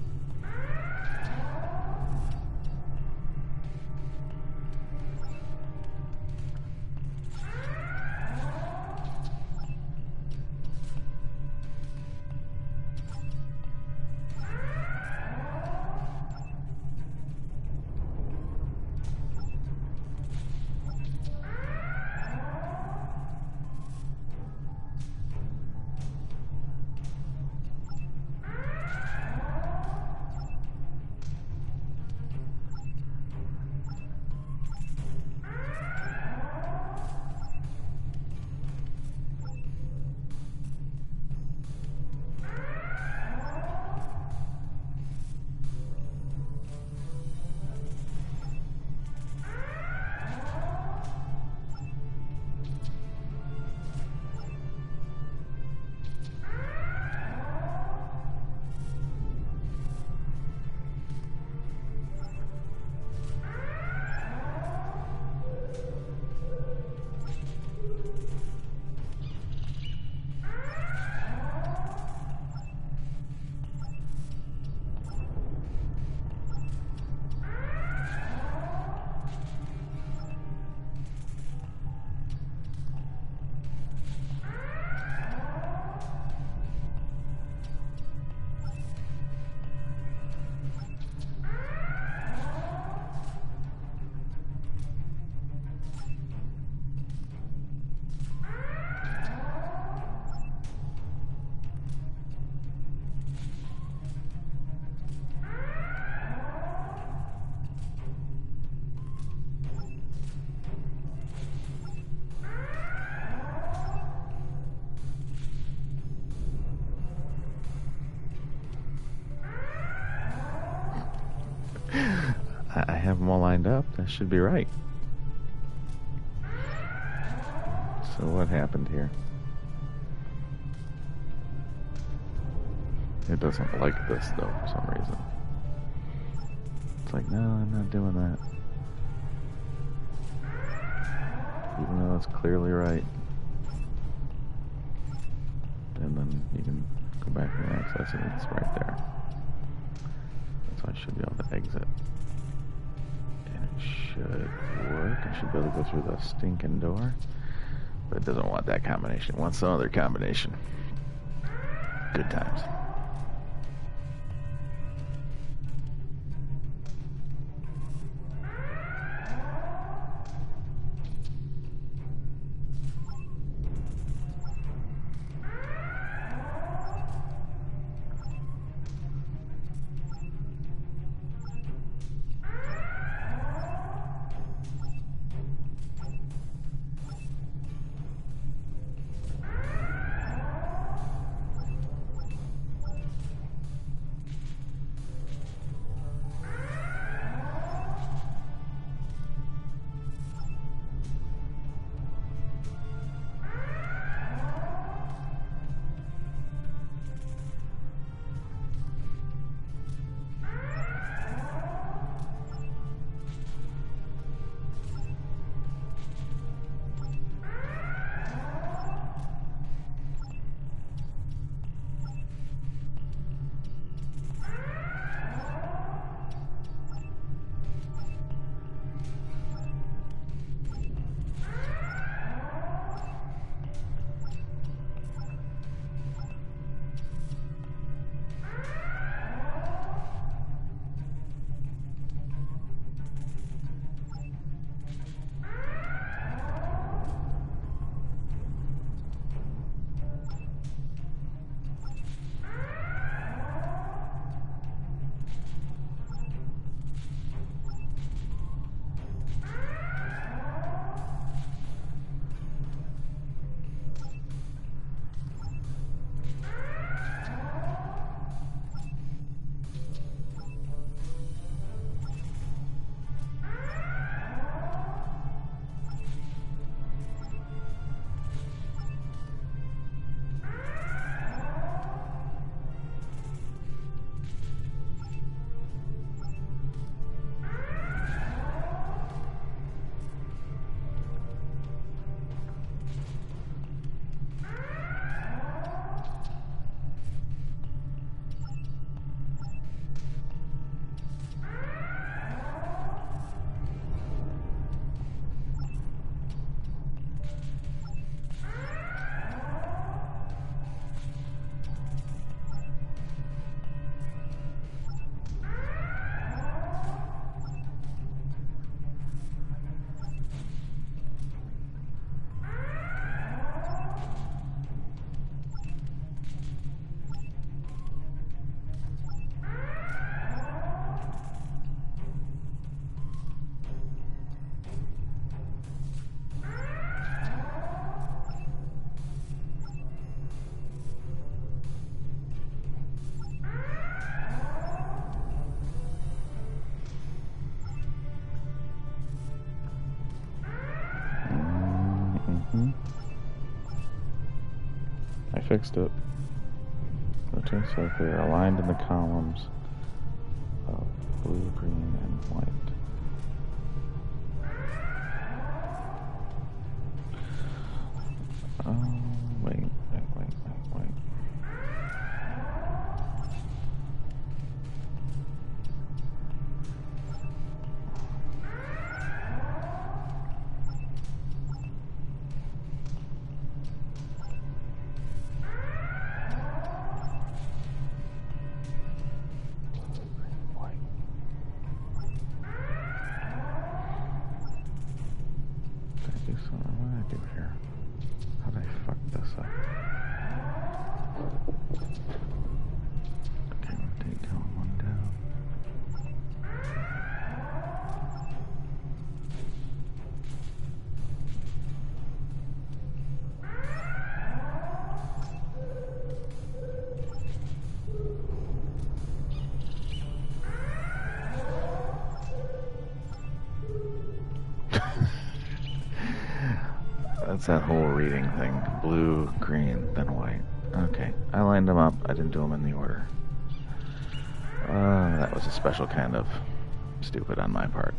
I have them all lined up. That should be right. So what happened here? It doesn't like this though for some reason. It's like, no, I'm not doing that. Even though it's clearly right. And then you can go back and access it. It's right there. So I should be able to exit. And it should work. I should be able to go through the stinking door. But it doesn't want that combination. It wants some other combination. Good times. Mm-hmm. I fixed it. Okay, so they're aligned in the columns of blue, green, and white. Oh, wait. What did I do here? How did I fuck this up? Okay, I'm gonna take down one down. That's that whole reading thing. Blue, green, then white. Okay, I lined them up. I didn't do them in the order. That was a special kind of stupid on my part.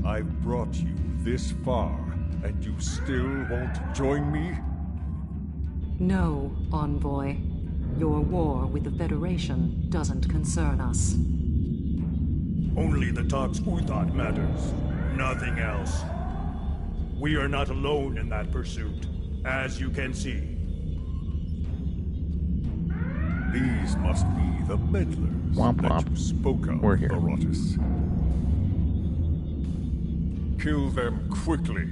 I've brought you this far, and you still won't join me? No, Envoy. Your war with the Federation doesn't concern us. Only the Tox Uthat matters. Nothing else. We are not alone in that pursuit, as you can see. These must be the meddlers that you spoke of, We're here. Barotus. Kill them quickly.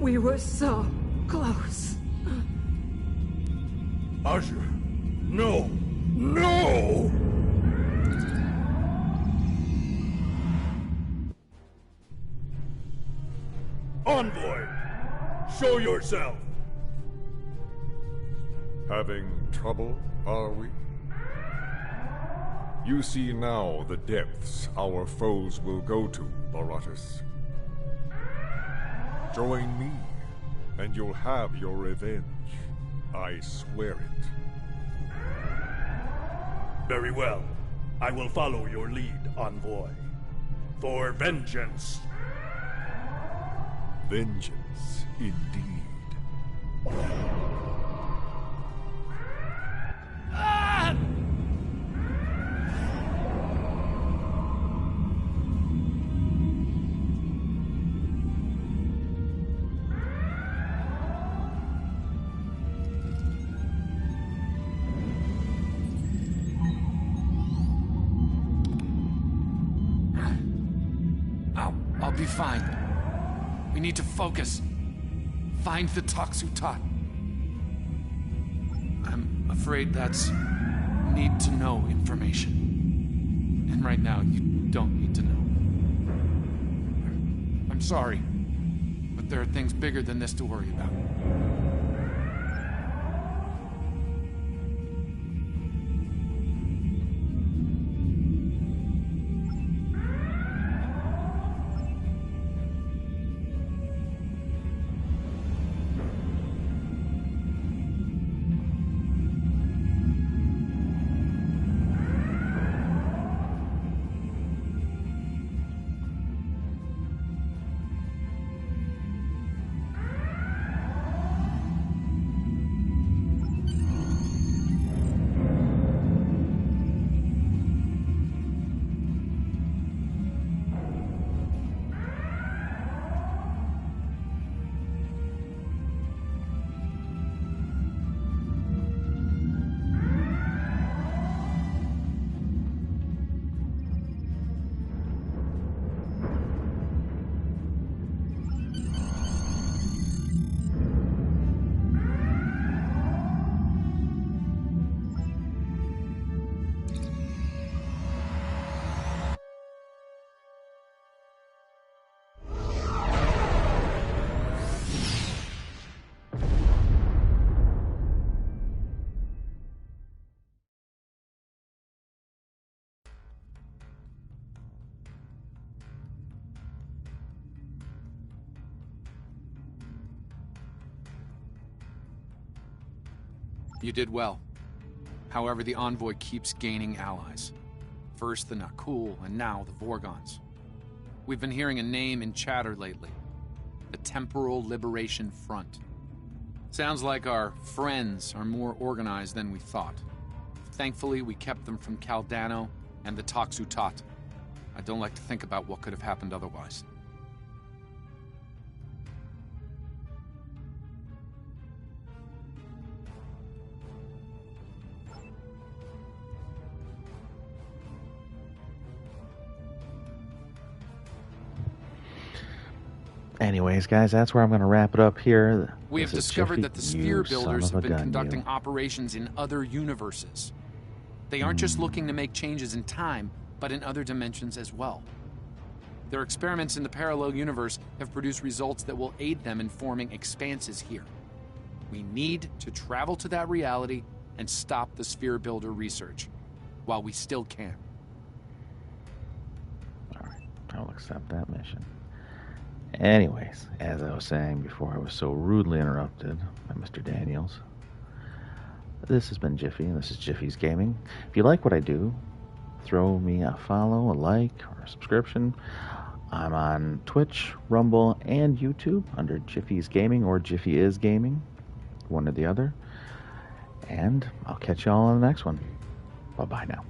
We were so close. Azure, no! No! Envoy, show yourself! Having trouble, are we? You see now the depths our foes will go to, Barotus. Join me, and you'll have your revenge. I swear it. Very well. I will follow your lead, Envoy. For vengeance. Vengeance, indeed. Ah! I'll be fine. We need to focus. Find the Tox Uthat. I'm afraid that's need-to-know information. And right now, you don't need to know. I'm sorry, but there are things bigger than this to worry about. You did well. However, the Envoy keeps gaining allies. First the Nakul, and now the Vorgons. We've been hearing a name in chatter lately. The Temporal Liberation Front. Sounds like our friends are more organized than we thought. Thankfully, we kept them from Caldano and the Toxutat. I don't like to think about what could have happened otherwise. Anyways, guys, that's where I'm going to wrap it up here. We have This is discovered Jiffy, that the you Sphere son Builders of a have been gun, conducting you. operations in other universes. They aren't just looking to make changes in time, but in other dimensions as well. Their experiments in the parallel universe have produced results that will aid them in forming expanses here. We need to travel to that reality and stop the Sphere Builder research, while we still can. Alright, I'll accept that mission. Anyways, as I was saying before I was so rudely interrupted by Mr. Daniels, this has been Jiffy, and this is Jiffy's Gaming. If you like what I do, throw me a follow, a like, or a subscription. I'm on Twitch, Rumble, and YouTube under Jiffy's Gaming or Jiffy is Gaming, one or the other. And I'll catch y'all on the next one. Bye-bye now.